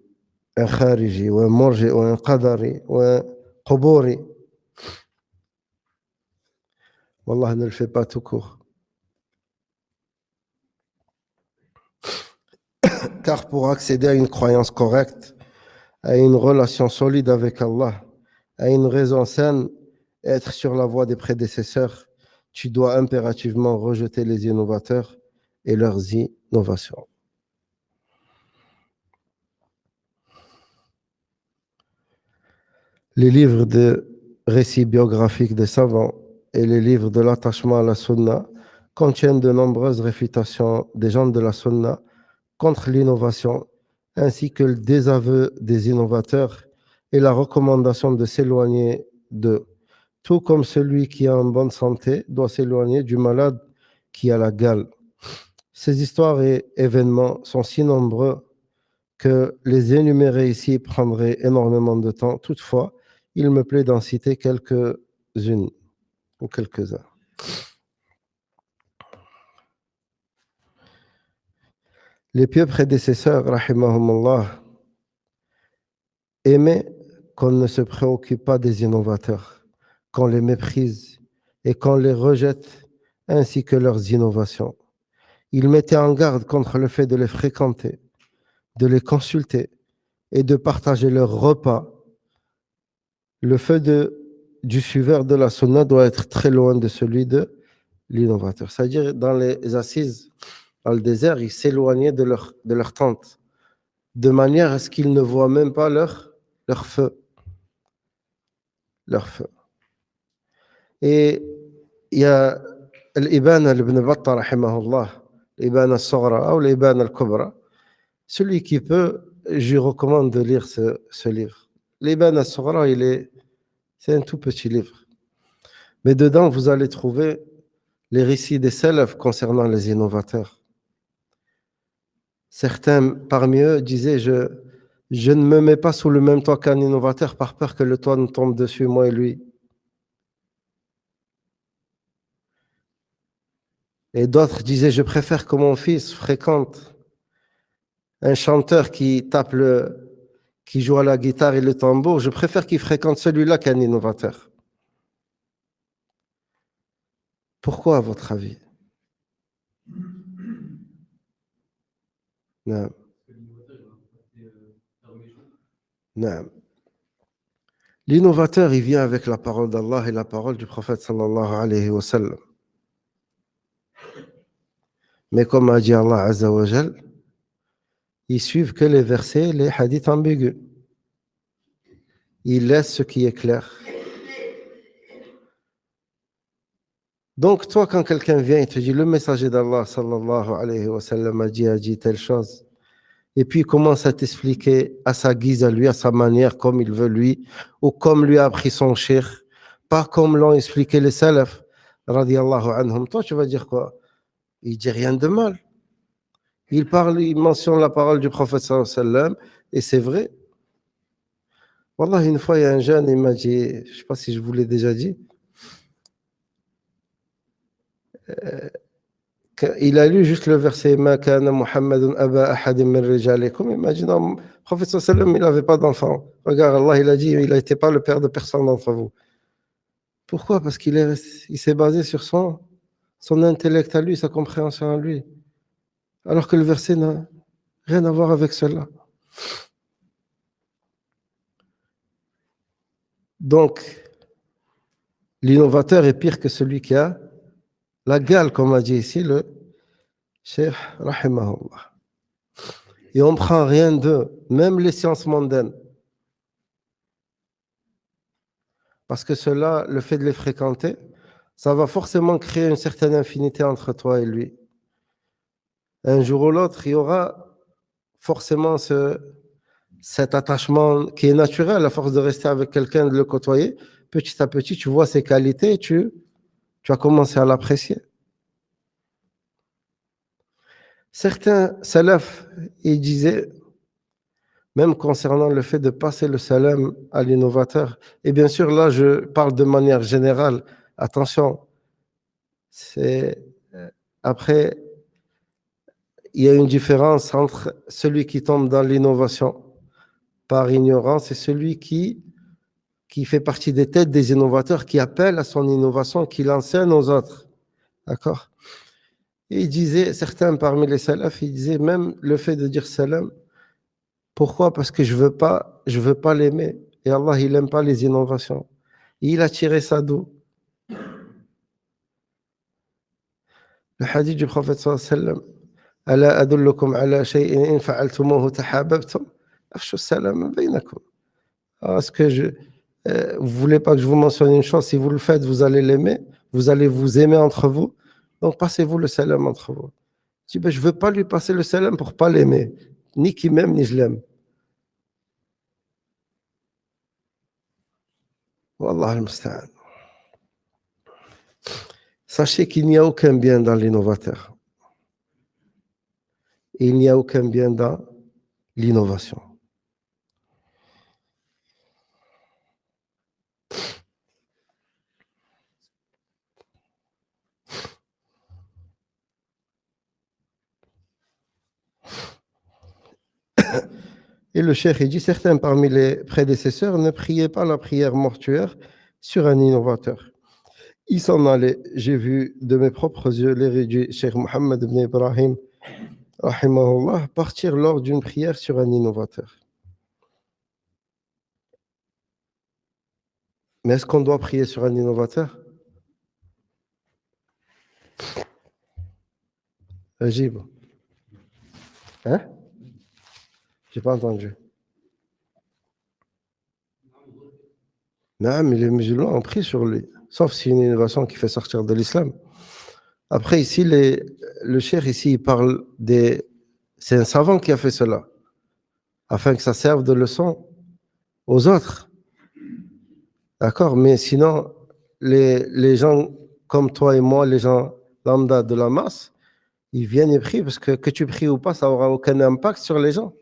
un khariji, ou un morji, ou un qadari, ou un quburi. Wallah, ne le fais pas tout court. Car pour accéder à une croyance correcte, à une relation solide avec Allah, à une raison saine, être sur la voie des prédécesseurs, tu dois impérativement rejeter les innovateurs et leurs innovations. Les livres de récits biographiques des savants et les livres de l'attachement à la sunna contiennent de nombreuses réfutations des gens de la sunna contre l'innovation, ainsi que le désaveu des innovateurs et la recommandation de s'éloigner d'eux. Tout comme celui qui est en bonne santé doit s'éloigner du malade qui a la gale. Ces histoires et événements sont si nombreux que les énumérer ici prendrait énormément de temps. Toutefois, il me plaît d'en citer quelques-unes ou quelques-uns. Les pieux prédécesseurs, rahimahumullah, aimaient qu'on ne se préoccupe pas des innovateurs, qu'on les méprise et qu'on les rejette, ainsi que leurs innovations. Ils mettaient en garde contre le fait de les fréquenter, de les consulter et de partager leurs repas, le feu du suiveur de la sunna doit être très loin de celui de l'innovateur. C'est-à-dire, dans les assises, dans le désert, ils s'éloignaient de leur tente, de manière à ce qu'ils ne voient même pas leur feu. Leur feu. Et il y a l'Ibana ibn Battah, rahimahullah, l'Ibana al-Soghra ou l'Ibana al-Kubra. Celui qui peut, je lui recommande de lire ce livre. L'Ibana al-Soghra, c'est un tout petit livre. Mais dedans, vous allez trouver les récits des salafs concernant les innovateurs. Certains parmi eux disaient, je ne me mets pas sous le même toit qu'un innovateur par peur que le toit nous tombe dessus, moi et lui. Et d'autres disaient, je préfère que mon fils fréquente un chanteur qui joue à la guitare et le tambour, je préfère qu'il fréquente celui-là qu'un innovateur. Pourquoi, à votre avis? Non. Non. L'innovateur, il vient avec la parole d'Allah et la parole du prophète sallallahu alayhi wa sallam. Mais comme a dit Allah Azza wa Jal, ils suivent que les versets, les hadiths ambigus. Ils laissent ce qui est clair. Donc, toi, quand quelqu'un vient et te dit le messager d'Allah sallallahu alayhi wa sallam a dit telle chose, et puis il commence à t'expliquer à sa guise, à lui, à sa manière, comme il veut lui, ou comme lui a appris son cheikh, pas comme l'ont expliqué les salafs, radiyallahu anhum. Toi, tu vas dire quoi? Il dit rien de mal. Il mentionne la parole du prophète sallallahu alayhi wa sallam, et c'est vrai. Wallah, une fois, il y a un jeune, il m'a dit, je ne sais pas si je vous l'ai déjà dit, il a lu juste le verset Ma kana Muhammadun aba ahadin min rijalikum. Il m'a dit non, le prophète sallallahu alayhi wa sallam, il n'avait pas d'enfant. Regarde, Allah, il a dit il n'était pas le père de personne d'entre vous. Pourquoi? Parce qu'il s'est basé sur son intellect à lui, sa compréhension à lui. Alors que le verset n'a rien à voir avec cela. Donc, l'innovateur est pire que celui qui a la gale, comme a dit ici le Cheikh Rahimahullah. Et on ne prend rien d'eux, même les sciences mondaines. Parce que cela, le fait de les fréquenter, ça va forcément créer une certaine infinité entre toi et lui. Un jour ou l'autre, il y aura forcément cet attachement qui est naturel à force de rester avec quelqu'un, de le côtoyer. Petit à petit, tu vois ses qualités et tu vas commencer à l'apprécier. Certains salafs, ils disaient, même concernant le fait de passer le salam à l'innovateur, et bien sûr, là, je parle de manière générale, attention, après, il y a une différence entre celui qui tombe dans l'innovation par ignorance et celui qui fait partie des têtes des innovateurs, qui appelle à son innovation, qui l'enseigne aux autres. D'accord? Et il disait, certains parmi les salafs, ils disaient même le fait de dire salam, pourquoi? Parce que je veux pas l'aimer. Et Allah, il n'aime pas les innovations. Et il a tiré ça d'où? Le hadith du prophète sallallahu alayhi wa sallam, Ala adullukum ala shay'in in fa'altumuhu tahabbabtum afshu salam bainakum. Est-ce que vous voulez pas que je vous mentionne une chose? Si vous le faites, vous allez l'aimer, vous allez vous aimer entre vous. Donc passez-vous le salam entre vous. Je dis, je veux pas lui passer le salam pour pas l'aimer, ni qu'il m'aime ni je l'aime. Wallah al-musta'an. Sachez qu'il n'y a aucun bien dans l'innovateur. Et il n'y a aucun bien dans l'innovation. Et le cheikh, il dit, certains parmi les prédécesseurs ne priaient pas la prière mortuaire sur un innovateur. Ils s'en allaient. J'ai vu de mes propres yeux l'érudit Cheikh Mohammed ibn Ibrahim rahimahullah, partir lors d'une prière sur un innovateur. Mais est-ce qu'on doit prier sur un innovateur? Ajib. Hein? J'ai pas entendu. Non, mais les musulmans ont pris sur lui, sauf si c'est une innovation qui fait sortir de l'islam. Après, ici, le cheikh, ici, il parle des... C'est un savant qui a fait cela, afin que ça serve de leçon aux autres. D'accord? Mais sinon, les gens comme toi et moi, les gens lambda de la masse, ils viennent et prient parce que tu pries ou pas, ça n'aura aucun impact sur les gens.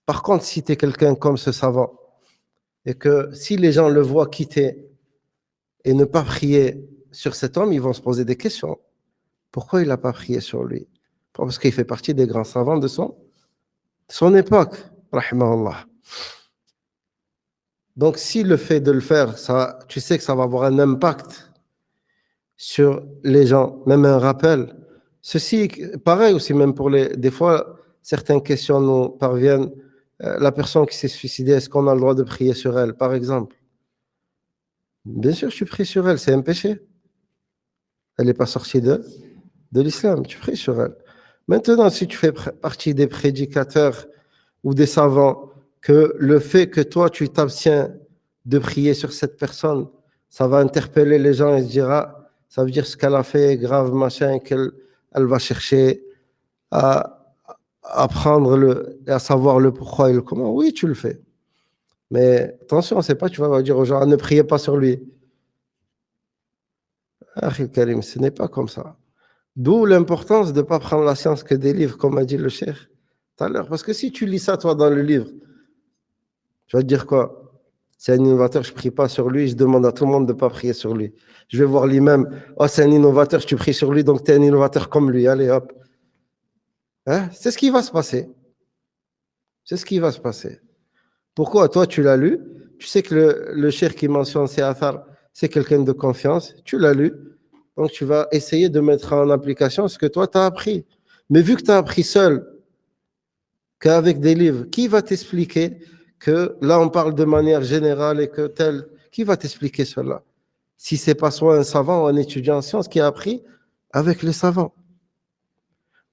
Par contre, si tu es quelqu'un comme ce savant, et que si les gens le voient quitter et ne pas prier sur cet homme, ils vont se poser des questions. Pourquoi il n'a pas prié sur lui? Parce qu'il fait partie des grands savants de son époque, rahimahullah. Donc, si le fait de le faire, ça, tu sais que ça va avoir un impact sur les gens, même un rappel. Ceci, pareil aussi, même pour des fois, certaines questions nous parviennent. La personne qui s'est suicidée, est-ce qu'on a le droit de prier sur elle, par exemple? Bien sûr, tu pries sur elle, c'est un péché. Elle n'est pas sortie de l'islam, tu pries sur elle. Maintenant, si tu fais partie des prédicateurs ou des savants, que le fait que toi, tu t'abstiens de prier sur cette personne, ça va interpeller les gens et se dira, ça veut dire ce qu'elle a fait est grave, machin, elle va chercher à apprendre à savoir le pourquoi et le comment. Oui, tu le fais. Mais attention, c'est pas, tu vas dire aux gens, ne priez pas sur lui. Akhil Karim, ce n'est pas comme ça. D'où l'importance de ne pas prendre la science que des livres, comme a dit le cheikh tout à l'heure. Parce que si tu lis ça, toi, dans le livre, tu vas te dire quoi? C'est un innovateur, je ne prie pas sur lui, je demande à tout le monde de ne pas prier sur lui. Je vais voir lui-même, oh, c'est un innovateur, tu pries sur lui, donc tu es un innovateur comme lui, allez hop. Hein? C'est ce qui va se passer. C'est ce qui va se passer. Pourquoi? Toi, tu l'as lu, tu sais que le cheikh qui mentionne ces athars, c'est quelqu'un de confiance, tu l'as lu, donc tu vas essayer de mettre en application ce que toi, tu as appris. Mais vu que tu as appris seul, qu'avec des livres, qui va t'expliquer que là, on parle de manière générale et que tel, qui va t'expliquer cela? Si c'est pas soit un savant ou un étudiant en sciences qui a appris avec les savants.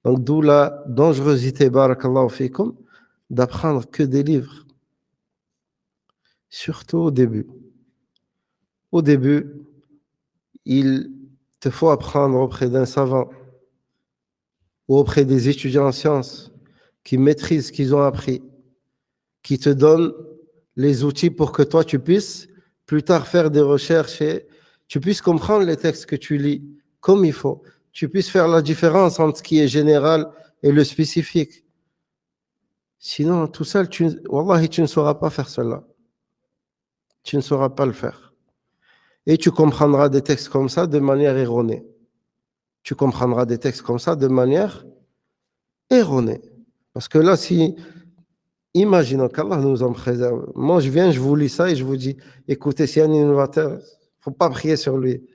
Donc, d'où la dangerosité, barakallahu fikum, d'apprendre que des livres. Surtout au début. Au début, il te faut apprendre auprès d'un savant ou auprès des étudiants en sciences qui maîtrisent ce qu'ils ont appris, qui te donnent les outils pour que toi, tu puisses plus tard faire des recherches et tu puisses comprendre les textes que tu lis comme il faut. Tu puisses faire la différence entre ce qui est général et le spécifique. Sinon, tout seul, wallahi, tu ne sauras pas faire cela. Tu ne sauras pas le faire. Et tu comprendras des textes comme ça de manière erronée. Tu comprendras des textes comme ça de manière erronée. Parce que là, imaginons qu'Allah nous en préserve. Moi, je viens, je vous lis ça et je vous dis, écoutez, s'il y a un innovateur, il ne faut pas prier sur lui.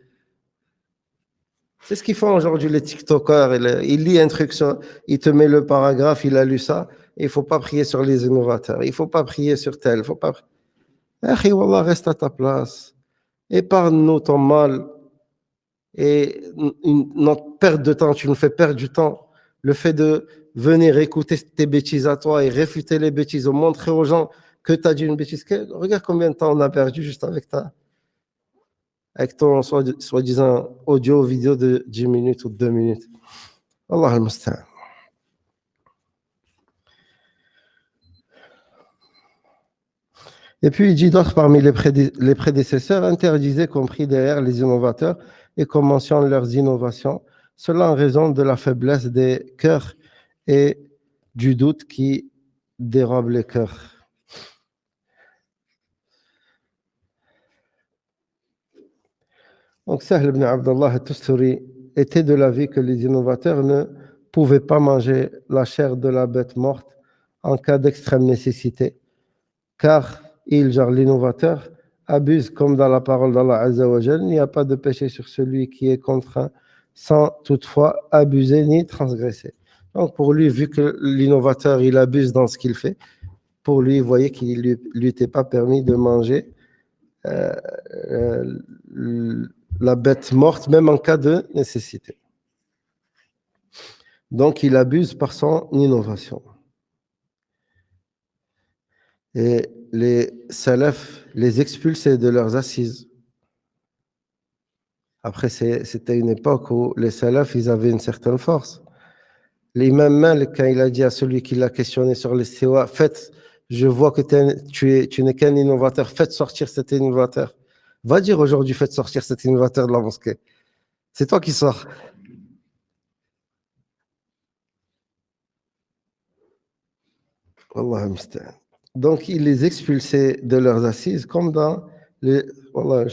C'est ce qu'ils font aujourd'hui les TikTokers. Il lit un truc, il te met le paragraphe, il a lu ça, et il ne faut pas prier sur les innovateurs. Il ne faut pas prier sur tel. Il faut pas. Akhi, wallah, reste à ta place. Épargne-nous ton mal et notre perte de temps. Tu nous fais perdre du temps. Le fait de venir écouter tes bêtises à toi et réfuter les bêtises, ou montrer aux gens que tu as dit une bêtise. Regarde combien de temps on a perdu juste avec ton soi-disant audio, vidéo de 10 minutes ou 2 minutes. Allah al-Musta'an. Et puis il dit d'autres parmi les prédécesseurs interdisaient, compris derrière les innovateurs, et qu'on mentionne leurs innovations, cela en raison de la faiblesse des cœurs et du doute qui dérobe les cœurs. Donc Sahl ibn Abdallah al-Tusturi était de l'avis que les innovateurs ne pouvaient pas manger la chair de la bête morte en cas d'extrême nécessité, car genre l'innovateur, abuse comme dans la parole d'Allah Azza wa Jal, il n'y a pas de péché sur celui qui est contraint sans toutefois abuser ni transgresser. Donc, pour lui, vu que l'innovateur, il abuse dans ce qu'il fait, pour lui, il voyait qu'il ne lui était pas permis de manger euh, euh, la bête morte, même en cas de nécessité. Donc, il abuse par son innovation. Et les salafs les expulsaient de leurs assises. Après, c'était une époque où les salafs, ils avaient une certaine force. L'imam Malik, quand il a dit à celui qui l'a questionné sur l'istiwa, faites, je vois que tu n'es qu'un innovateur, faites sortir cet innovateur. Va dire aujourd'hui, faites sortir cet innovateur de la mosquée. C'est toi qui sors. Allah musta'an. Donc, il les expulsait de leurs assises, les, wallah,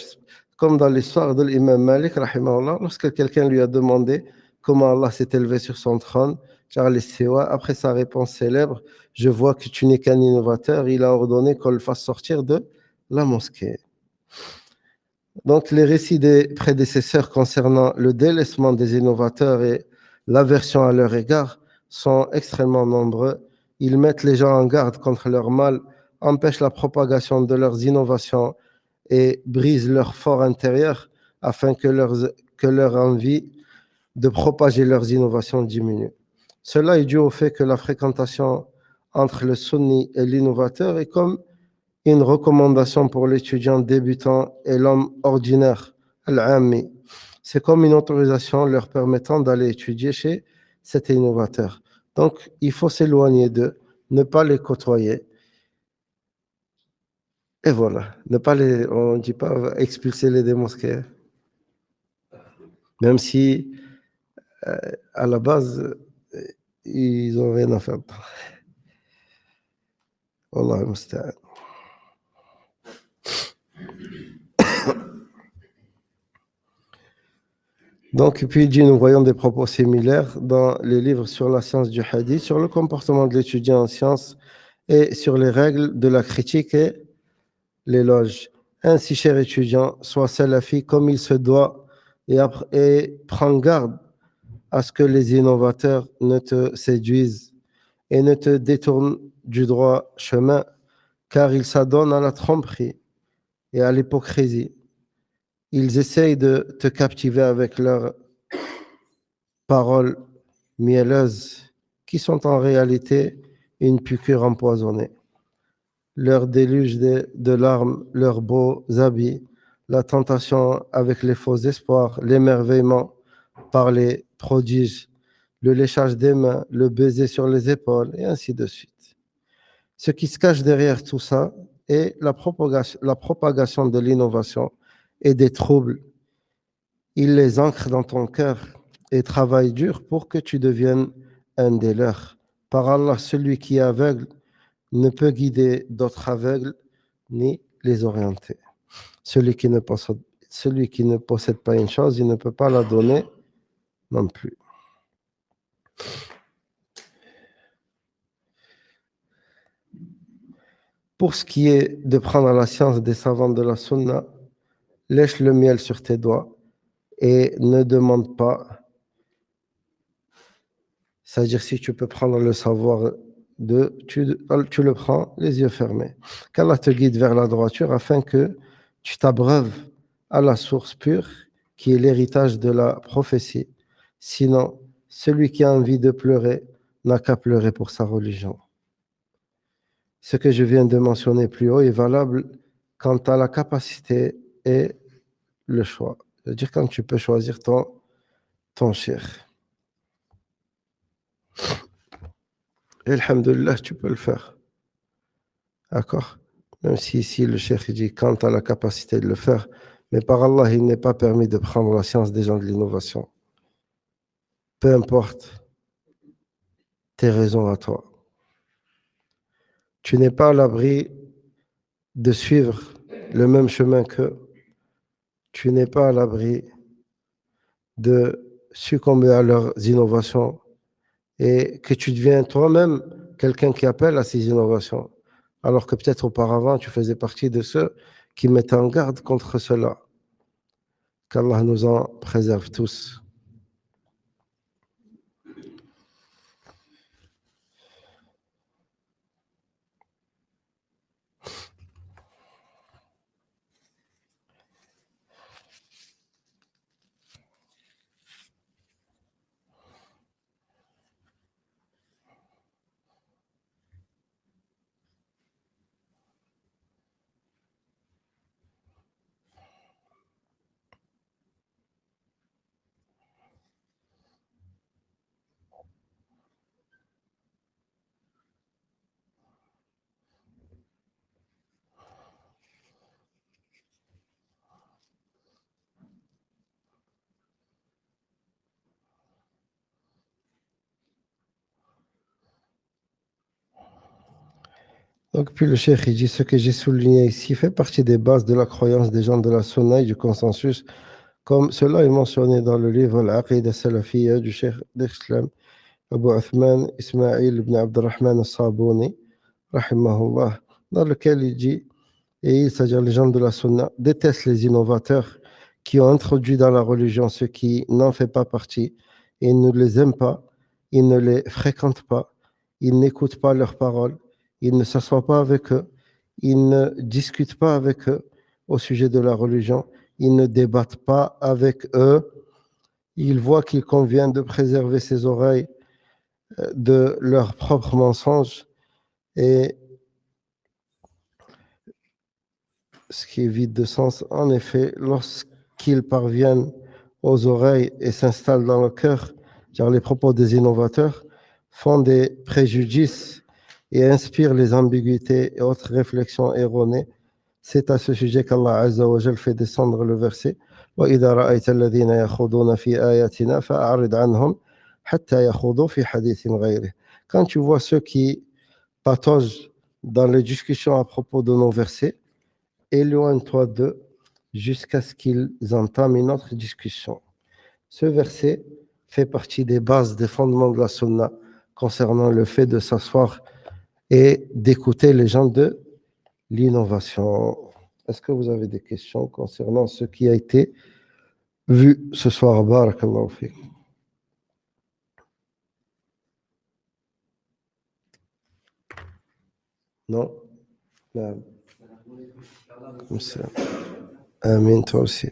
comme dans l'histoire de l'imam Malik, rahimahullah, lorsque quelqu'un lui a demandé comment Allah s'est élevé sur son trône, Charles Istiwa, après sa réponse célèbre, je vois que tu n'es qu'un innovateur, il a ordonné qu'on le fasse sortir de la mosquée. Donc, les récits des prédécesseurs concernant le délaissement des innovateurs et l'aversion à leur égard sont extrêmement nombreux. Ils mettent les gens en garde contre leur mal, empêchent la propagation de leurs innovations et brisent leur fort intérieur afin que leur envie de propager leurs innovations diminue. Cela est dû au fait que la fréquentation entre le sunni et l'innovateur est comme une recommandation pour l'étudiant débutant et l'homme ordinaire, al-ammi. C'est comme une autorisation leur permettant d'aller étudier chez cet innovateur. Donc, il faut s'éloigner d'eux, ne pas les côtoyer. Et voilà, on ne dit pas expulser des mosquées, même si à la base, ils n'ont rien à faire. Wallah al-musta'an. Donc, puis il dit, nous voyons des propos similaires dans les livres sur la science du hadith, sur le comportement de l'étudiant en sciences et sur les règles de la critique et l'éloge. Ainsi, cher étudiant, sois salafi comme il se doit et prends garde à ce que les innovateurs ne te séduisent et ne te détournent du droit chemin, car ils s'adonnent à la tromperie et à l'hypocrisie. Ils essayent de te captiver avec leurs paroles mielleuses qui sont en réalité une piqûre empoisonnée. Leur déluge de larmes, leurs beaux habits, la tentation avec les faux espoirs, l'émerveillement par les prodiges, le léchage des mains, le baiser sur les épaules, et ainsi de suite. Ce qui se cache derrière tout ça est la propagation de l'innovation et des troubles. Il les ancre dans ton cœur et travaille dur pour que tu deviennes un des leurs. Par Allah, celui qui est aveugle ne peut guider d'autres aveugles ni les orienter. Celui celui qui ne possède pas une chose, il ne peut pas la donner non plus. Pour ce qui est de prendre la science des savants de la sunna, lèche le miel sur tes doigts et ne demande pas. C'est-à-dire, si tu peux prendre le savoir tu le prends les yeux fermés. Qu'Allah te guide vers la droiture afin que tu t'abreuves à la source pure qui est l'héritage de la prophétie. Sinon, celui qui a envie de pleurer n'a qu'à pleurer pour sa religion. Ce que je viens de mentionner plus haut est valable quant à la capacité et le choix. C'est-à-dire quand tu peux choisir ton cheikh. Et alhamdoulilah, tu peux le faire. D'accord? Même si ici le cheikh dit quant à la capacité de le faire, mais par Allah, il n'est pas permis de prendre la science des gens de l'innovation. Peu importe tes raisons à toi. Tu n'es pas à l'abri de suivre le même chemin qu'eux. Tu n'es pas à l'abri de succomber à leurs innovations et que tu deviens toi-même quelqu'un qui appelle à ces innovations, alors que peut-être auparavant tu faisais partie de ceux qui mettaient en garde contre cela. Qu'Allah nous en préserve tous. Donc, puis le cheikh, il dit ce que j'ai souligné ici fait partie des bases de la croyance des gens de la Sunna et du consensus, comme cela est mentionné dans le livre Al-Aqida Salafiyya du cheikh d'Islam Abu Uthman Ismail ibn Abdurrahman al-Sabouni, rahimahullah, dans lequel il dit, et il, c'est-à-dire les gens de la Sunna, détestent les innovateurs qui ont introduit dans la religion ce qui n'en fait pas partie, et ils ne les aiment pas, ils ne les fréquentent pas, ils n'écoutent pas leurs paroles, ils ne s'assoient pas avec eux, ils ne discutent pas avec eux au sujet de la religion, ils ne débattent pas avec eux, ils voient qu'il convient de préserver ses oreilles de leurs propres mensonges, et ce qui est vide de sens. En effet, lorsqu'ils parviennent aux oreilles et s'installent dans le cœur, car les propos des innovateurs font des préjudices et inspirent les ambiguïtés et autres réflexions erronées. C'est à ce sujet qu'Allah Azza wa Jal fait descendre le verset وَإِذَا رَأَيْتَ الَّذِينَ يَخُوضُونَ فِي آيَاتِنَا فَأَعْرِضْ عَنْهُمْ حَتَّى يَخُوضُوا فِي حَدِيثٍ غَيْرِهِ. Quand tu vois ceux qui pataugent dans les discussions à propos de nos versets, éloigne-toi d'eux jusqu'à ce qu'ils entament une autre discussion. Ce verset fait partie des bases, des fondements de la sunna concernant le fait de s'asseoir et d'écouter les gens de l'innovation. Est-ce que vous avez des questions concernant ce qui a été vu ce soir? Barakallahu fik. Non? Amin, toi aussi.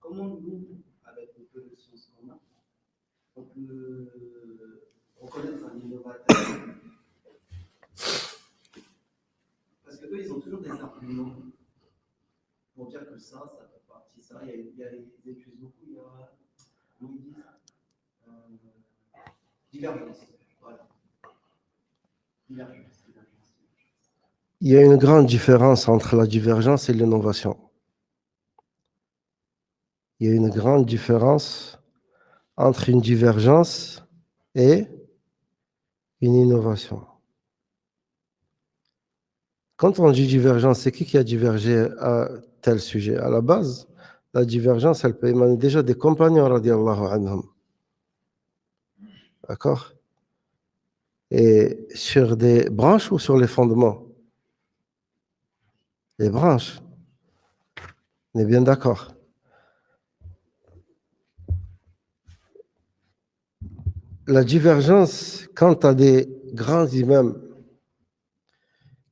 Comment nous, avec le peu de science qu'on a, on peut reconnaître un innovateur? Parce qu'eux, ils ont toujours des arguments pour dire que ça fait partie, ça. Il y a les études beaucoup, il y a, comment ils disent, divergence. Voilà. Divergence. Il y a une grande différence entre la divergence et l'innovation. Il y a une grande différence entre une divergence et une innovation. Quand on dit divergence, c'est qui a divergé à tel sujet? À la base, la divergence, elle peut émaner déjà des compagnons, radiallahu anhum. D'accord? Et sur des branches ou sur les fondements? Les branches. On est bien d'accord. La divergence, quand tu as des grands imams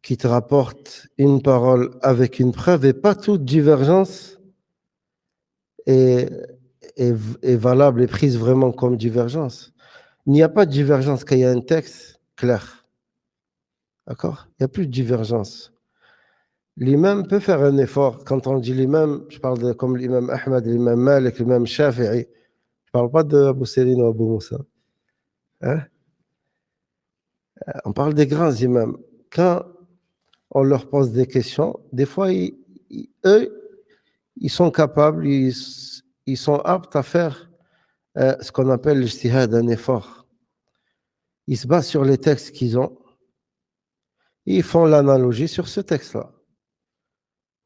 qui te rapportent une parole avec une preuve, et pas toute divergence est, est valable et prise vraiment comme divergence. Il n'y a pas de divergence quand il y a un texte clair. D'accord? Il n'y a plus de divergence. L'imam peut faire un effort. Quand on dit l'imam, je parle de, comme l'imam Ahmed, l'imam Malik, l'imam Shafi'i. Je ne parle pas de Abu Sirin ou Abu Moussa. Hein? On parle des grands imams. Quand on leur pose des questions, des fois, eux, ils sont capables, ils sont aptes à faire ce qu'on appelle l'ijtihad, un effort. Ils se basent sur les textes qu'ils ont. Ils font l'analogie sur ce texte-là.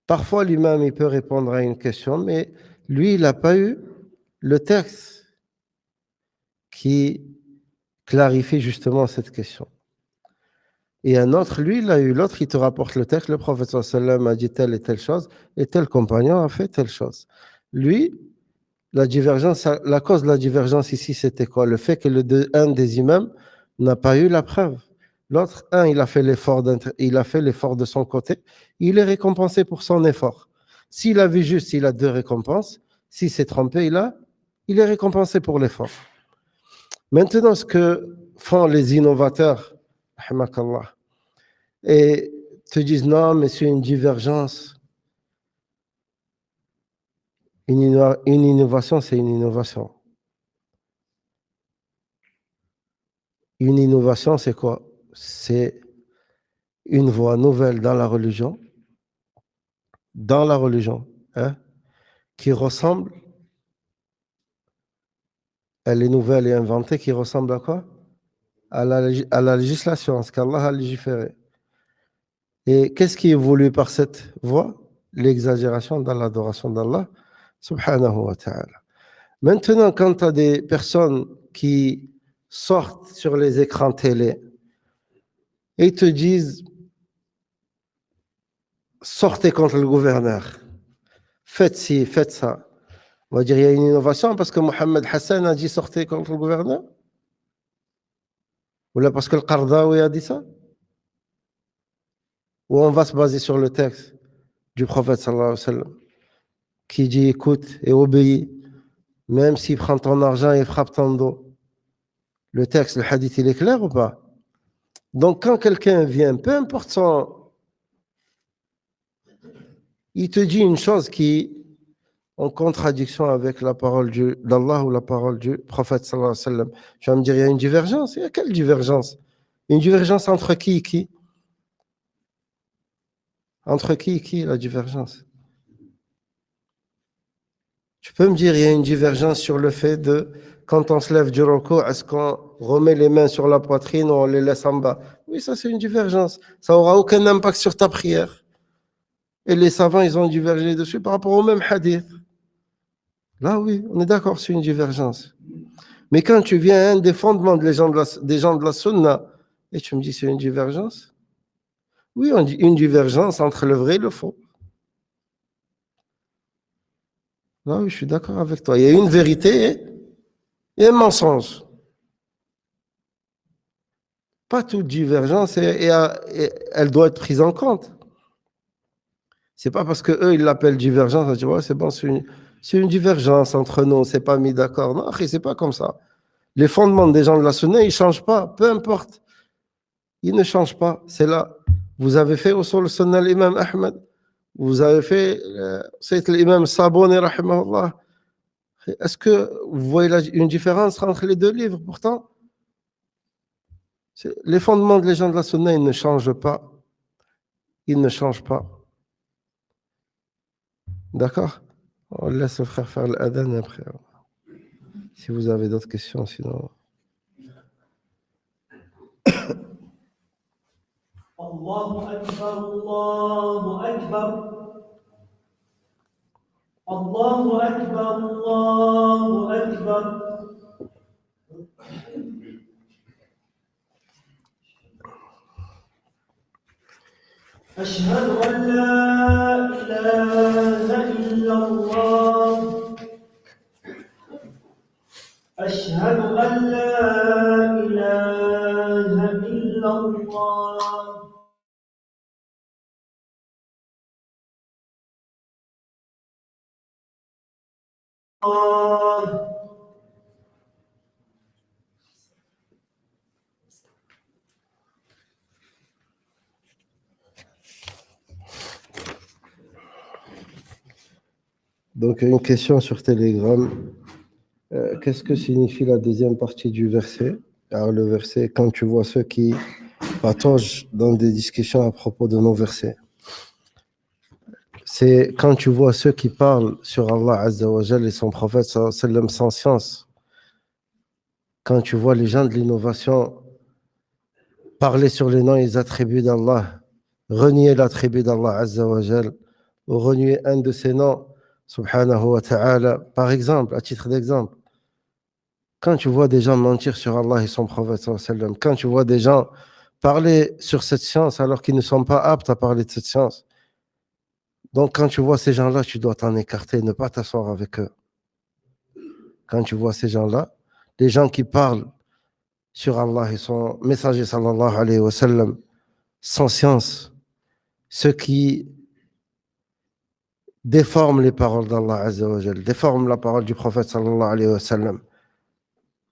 Parfois, l'imam, il peut répondre à une question, mais lui, il n'a pas eu le texte qui clarifie justement cette question. Et un autre, lui, il a eu l'autre, il te rapporte le texte, le prophète sallam a dit telle et telle chose, et tel compagnon a fait telle chose. Lui, la divergence, la cause de la divergence ici, c'était quoi? Le fait que un des imams n'a pas eu la preuve. L'autre, il a fait l'effort de son côté, il est récompensé pour son effort. S'il a vu juste, il a deux récompenses. S'il s'est trompé, il est récompensé pour l'effort. Maintenant, ce que font les innovateurs, rahmakallah, et te disent non, mais c'est une divergence. Une innovation, c'est une innovation. Une innovation, c'est quoi? C'est une voie nouvelle dans la religion, hein, qui ressemble, elle est nouvelle et inventée, qui ressemble à quoi? à la législation, à ce qu'Allah a légiféré. Et qu'est-ce qui est voulu par cette voie? L'exagération dans l'adoration d'Allah, subhanahu wa ta'ala. Maintenant, quand tu as des personnes qui sortent sur les écrans télé et te disent sortez contre le gouverneur, faites ci, faites ça. On va dire il y a une innovation parce que Mohamed Hassan a dit sortez contre le gouverneur? Ou là parce que le Qardawi a dit ça? Ou on va se baser sur le texte du prophète sallallahu alayhi wa sallam qui dit écoute et obéis, même s'il prend ton argent et frappe ton dos. Le texte, le hadith, il est clair ou pas? Donc quand quelqu'un vient, peu importe son... Il te dit une chose qui est en contradiction avec la parole d'Allah ou la parole du prophète sallallahu alayhi wa sallam. Tu vas me dire, il y a une divergence. Il y a quelle divergence? Une divergence entre qui et qui? Entre qui et qui, la divergence? Tu peux me dire, il y a une divergence sur le fait de, quand on se lève du roko, est-ce qu'on remet les mains sur la poitrine ou on les laisse en bas? Oui, ça c'est une divergence. Ça n'aura aucun impact sur ta prière. Et les savants, ils ont divergé dessus par rapport au même hadith. Là, oui, on est d'accord, c'est une divergence. Mais quand tu viens à un des fondements des gens de la sunna, et tu me dis c'est une divergence? Oui, on dit une divergence entre le vrai et le faux. Là, oui, je suis d'accord avec toi. Il y a une vérité et un mensonge. Pas toute divergence, et elle doit être prise en compte. C'est pas parce que eux ils l'appellent divergence, on dit ouais, c'est bon, c'est une divergence entre nous, on s'est pas mis d'accord. Non, c'est pas comme ça. Les fondements des gens de la sunna, ils changent pas, peu importe. Ils ne changent pas. C'est là. Vous avez fait au sol sunna l'imam Ahmed. Vous avez fait c'est l'imam Saboni, rahimahullah. Est-ce que vous voyez une différence entre les deux livres? Pourtant, les fondements des gens de la sunna, ils ne changent pas. Ils ne changent pas. D'accord? On laisse le frère faire l'adhan après. Si vous avez d'autres questions, sinon. الله أكبر الله أكبر الله أكبر الله أكبر أشهد أن لا إله إلا الله أشهد أن لا إله إلا الله Donc, une question sur Telegram. Qu'est-ce que signifie la deuxième partie du verset? Alors, le verset, quand tu vois ceux qui patauge dans des discussions à propos de nos versets. C'est quand tu vois ceux qui parlent sur Allah Azza wa Jal et son prophète sallam sans science. Quand tu vois les gens de l'innovation parler sur les noms et les attributs d'Allah, renier l'attribut d'Allah Azza wa Jal, ou renier un de ses noms, subhanahu wa ta'ala. Par exemple, à titre d'exemple, quand tu vois des gens mentir sur Allah et son prophète sallam, quand tu vois des gens parler sur cette science alors qu'ils ne sont pas aptes à parler de cette science. Donc, quand tu vois ces gens-là, tu dois t'en écarter, ne pas t'asseoir avec eux. Quand tu vois ces gens-là, les gens qui parlent sur Allah et son messager sallallahu alayhi wa sallam, sans science, ceux qui déforment les paroles d'Allah azza wa jal, déforment la parole du prophète sallallahu alayhi wa sallam,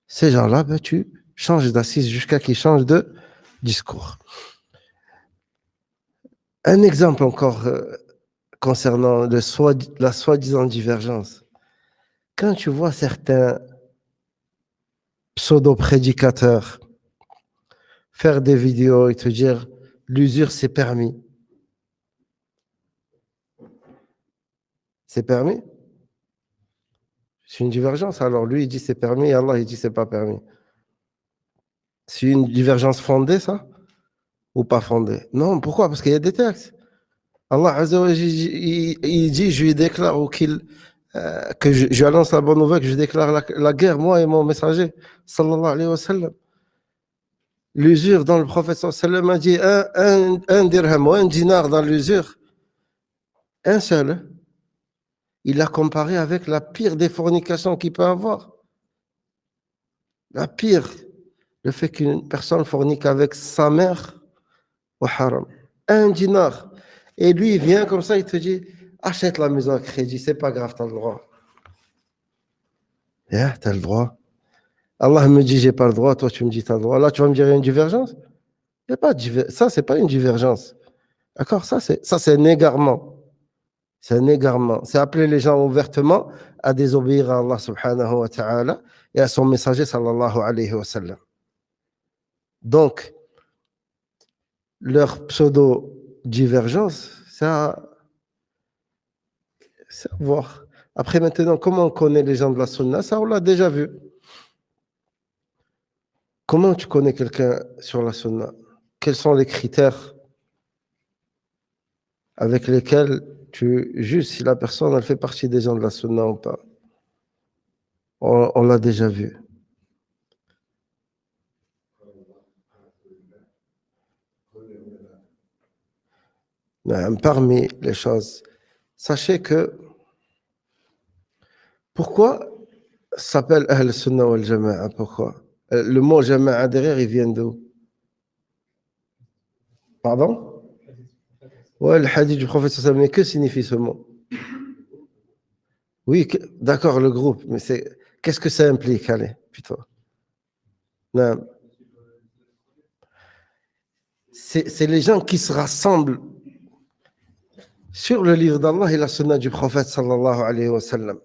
ces gens-là, ben, tu changes d'assise jusqu'à qu'ils changent de discours. Un exemple encore concernant la soi-disant divergence. Quand tu vois certains pseudo-prédicateurs faire des vidéos et te dire l'usure c'est permis. C'est permis? C'est une divergence. Alors lui il dit c'est permis et Allah il dit c'est pas permis. C'est une divergence fondée, ça? Ou pas fondée? Non, pourquoi? Parce qu'il y a des textes. Allah Azza wa Jalla, il dit, je lui déclare que je lui annonce la bonne nouvelle, que je déclare la guerre, moi et mon messager, sallallahu alayhi wa sallam. L'usure dont le prophète sallallahu alayhi wa sallam a dit un dirham ou un dinar dans l'usure, un seul. Il l'a comparé avec la pire des fornications qu'il peut avoir. La pire, le fait qu'une personne fornique avec sa mère au haram. Un dinar. Et lui, il vient comme ça, il te dit, achète la maison à crédit, c'est pas grave, t'as le droit. Yeah, t'as le droit. Allah me dit, j'ai pas le droit, toi tu me dis, t'as le droit. Là, tu vas me dire, il y a une divergence? Il y a pas ça, c'est pas une divergence. D'accord? Ça, c'est un égarement. C'est un égarement. C'est appeler les gens ouvertement à désobéir à Allah subhanahu wa ta'ala et à son messager sallallahu alayhi wa sallam. Donc, leur pseudo-divergence, c'est à voir. Après, maintenant, comment on connaît les gens de la sunna? Ça, on l'a déjà vu. Comment tu connais quelqu'un sur la sunna? Quels sont les critères avec lesquels tu juges si la personne elle fait partie des gens de la sunna ou pas? On l'a déjà vu. Parmi les choses, sachez que pourquoi ça s'appelle Ahl Sunnah wal Jama'a? Pourquoi? Le mot Jama'a derrière, il vient d'où? Pardon? Ouais, le hadith du prophète sallallahu alayhi wa sallam. Mais que signifie ce mot? Oui, d'accord, le groupe, mais qu'est-ce que ça implique? Allez, plutôt. Non. C'est les gens qui se rassemblent sur le livre d'Allah et la sunna du prophète sallallahu alayhi wa sallam.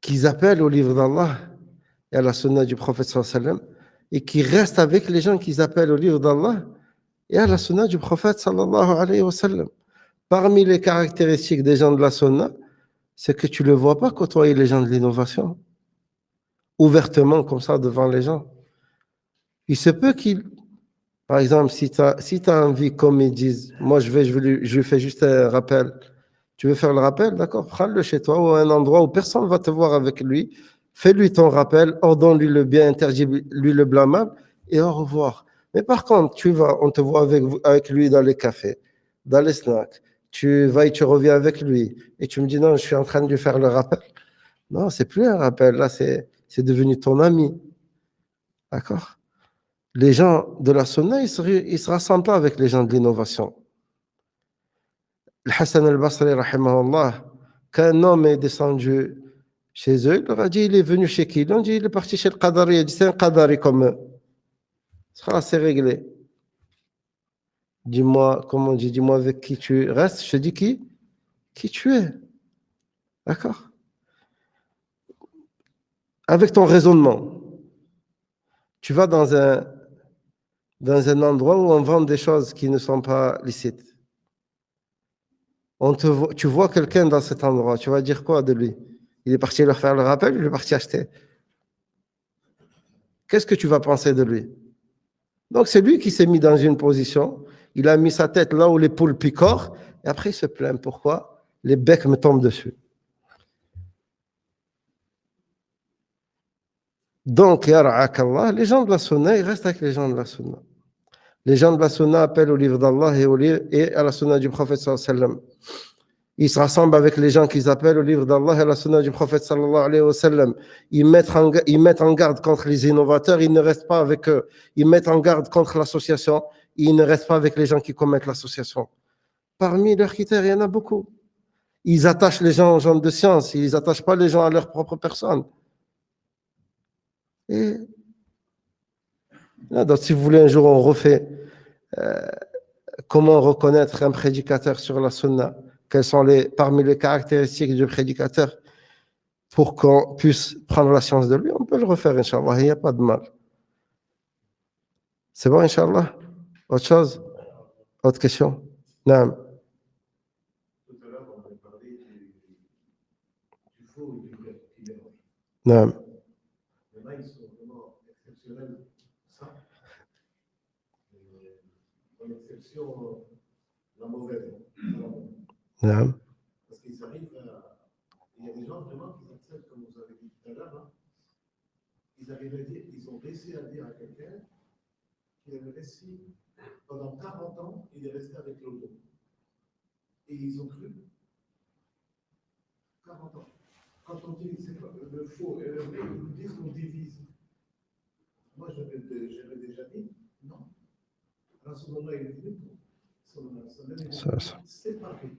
Qu'ils appellent au livre d'Allah et à la sunna du prophète sallallahu alayhi wa sallam et qui restent avec les gens qu'ils appellent au livre d'Allah et à la sunna du prophète sallallahu alayhi wa sallam. Parmi les caractéristiques des gens de la sunna, c'est que tu ne le vois pas côtoyer les gens de l'innovation ouvertement comme ça devant les gens. Il se peut qu'il, par exemple, si tu as envie, comme ils disent, moi je lui fais juste un rappel. Tu veux faire le rappel, d'accord? Prends-le chez toi ou à un endroit où personne ne va te voir avec lui. Fais-lui ton rappel, ordonne-lui le bien, interdis-lui le blâmable et au revoir. Mais par contre, on te voit avec lui dans les cafés, dans les snacks. Tu vas et tu reviens avec lui et tu me dis non, je suis en train de lui faire le rappel. Non, c'est plus un rappel, là, c'est devenu ton ami. D'accord? Les gens de la sunna, ils se rassemblent pas avec les gens de l'innovation. Le Hassan al-Basri, rahimahullah, quand un homme est descendu chez eux, il leur a dit, il est venu chez qui? Ils ont dit, il est parti chez le Qadari. Il a dit, c'est un Qadari comme eux. C'est réglé. Dis-moi, comment on dit, dis-moi avec qui tu restes. Je te dis qui? Qui tu es. D'accord? Avec ton raisonnement. Tu vas dans un endroit où on vend des choses qui ne sont pas licites. Tu vois quelqu'un dans cet endroit, tu vas dire quoi de lui? Il est parti leur faire le rappel, il est parti acheter. Qu'est-ce que tu vas penser de lui? Donc c'est lui qui s'est mis dans une position, il a mis sa tête là où les poules picorent, et après il se plaint. Pourquoi? Les becs me tombent dessus. Donc, yara'akallah, les gens de la sunna, ils restent avec les gens de la sunna. Les gens de la sunna appellent au livre d'Allah et à la sunna du prophète sallallahu alayhi wa sallam. Ils se rassemblent avec les gens qu'ils appellent au livre d'Allah et à la sunna du prophète sallallahu alayhi wa sallam. Ils mettent en garde contre les innovateurs, ils ne restent pas avec eux. Ils mettent en garde contre l'association, ils ne restent pas avec les gens qui commettent l'association. Parmi leurs critères, il y en a beaucoup. Ils attachent les gens aux gens de science, ils n'attachent pas les gens à leur propre personne. Et donc, si vous voulez, un jour, on refait comment reconnaître un prédicateur sur la sunna. Quelles sont parmi les caractéristiques du prédicateur pour qu'on puisse prendre la science de lui? On peut le refaire, Inch'Allah, il n'y a pas de mal. C'est bon, Inch'Allah? Autre chose? Autre question? Non. Tout à l'heure, on a parlé du faux et du vrai. نعم. Il y en a, ils sont vraiment exceptionnels. Ça. Dans l'exception, la mauvaise. نعم. Parce qu'ils arrivent à. Il y a des gens vraiment qui acceptent, comme vous avez dit tout à l'heure, hein, ils arrivent à dire, ils ont réussi à dire à quelqu'un qu'il avait resté pendant 40 ans, il est resté avec l'auto. Et ils ont cru. 40 ans. Quand on dit c'est quoi, le faux et le vrai, ils nous disent qu'on divise. Moi, j'avais déjà dit non. À ce moment-là, il est venu pour séparer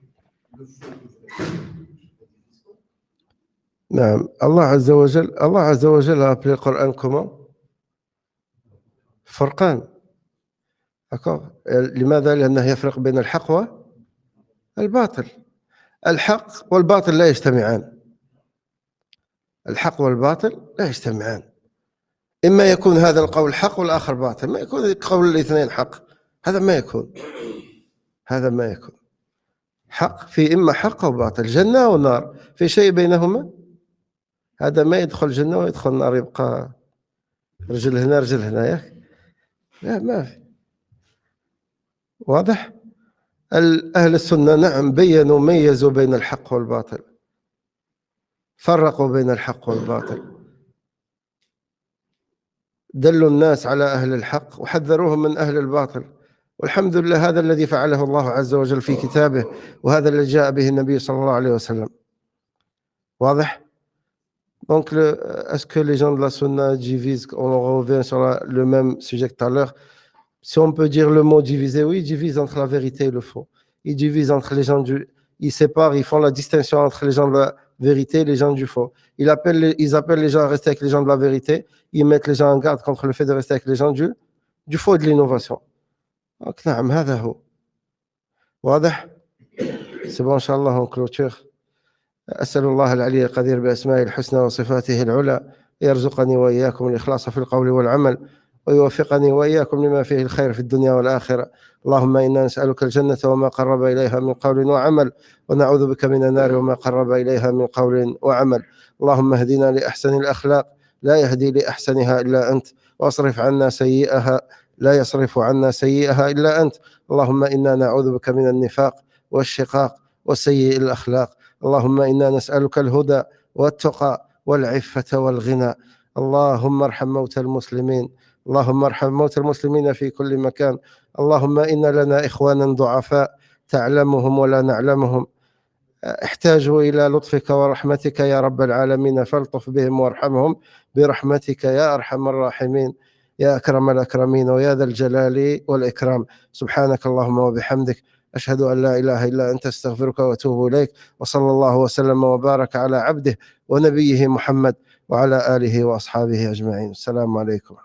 le faux et le vrai. نعم. الله عز وجل a appelé le Coran comment? فرقان. d'accord. لماذا؟ لأنه يفرق بين الحق والباطل. الحق والباطل لا يجتمعان. الحق والباطل لا يجتمعان. إما يكون هذا القول حق والآخر باطل، ما يكون قول الاثنين حق. هذا ما يكون حق. في إما حق أو باطل، جنة ونار، في شيء بينهما. هذا ما يدخل جنة ويدخل النار، يبقى رجل هنا رجل هنا. لا، ما في. واضح؟ أهل السنة نعم بينوا، ميزوا بين الحق والباطل، فرقوا بين الحق والباطل، دلوا الناس على أهل الحق وحذروهم من أهل الباطل. والحمد لله هذا الذي فعله الله عز وجل في كتابه، وهذا الذي جاء به النبي صلى الله عليه وسلم. واضح؟ Donc, est-ce que les gens de la Sunna divisent? On revient sur le même sujet que tout à l'heure. Si on peut dire le mot diviser, oui, ils divisent entre la vérité et le faux. Ils divisent entre les gens ils séparent, ils font la distinction entre les gens de la vérité et les gens du faux. Ils appellent les gens à rester avec les gens de la vérité. Ils mettent les gens en garde contre le fait de rester avec les gens du faux et de l'innovation. Donc, نعم هذا هو. واضح؟ C'est bon, Inch'Allah, on clôture. أسأل الله العلي القدير بأسمائه الحسنى وصفاته العلى يرزقني وإياكم الإخلاص في القول والعمل، ويوفقني وإياكم لما فيه الخير في الدنيا والآخرة. اللهم إنا نسألك الجنة وما قرب إليها من قول وعمل، ونعوذ بك من النار وما قرب إليها من قول وعمل. اللهم اهدنا لأحسن الأخلاق، لا يهدي لأحسنها إلا أنت، واصرف عنا سيئها، لا يصرف عنا سيئها إلا أنت. اللهم إنا نعوذ بك من النفاق والشقاق وسيء الأخلاق. اللهم إنا نسألك الهدى والتقى والعفة والغنى. اللهم ارحم موتى المسلمين، اللهم ارحم موتى المسلمين في كل مكان. اللهم إن لنا إخوانا ضعفاء تعلمهم ولا نعلمهم، احتاجوا إلى لطفك ورحمتك يا رب العالمين، فالطف بهم وارحمهم برحمتك يا أرحم الراحمين يا أكرم الأكرمين ويا ذا الجلال والإكرام. سبحانك اللهم وبحمدك، أشهد أن لا إله إلا أنت، استغفرك وأتوب إليك. وصلى الله وسلم وبارك على عبده ونبيه محمد وعلى آله وأصحابه أجمعين. السلام عليكم.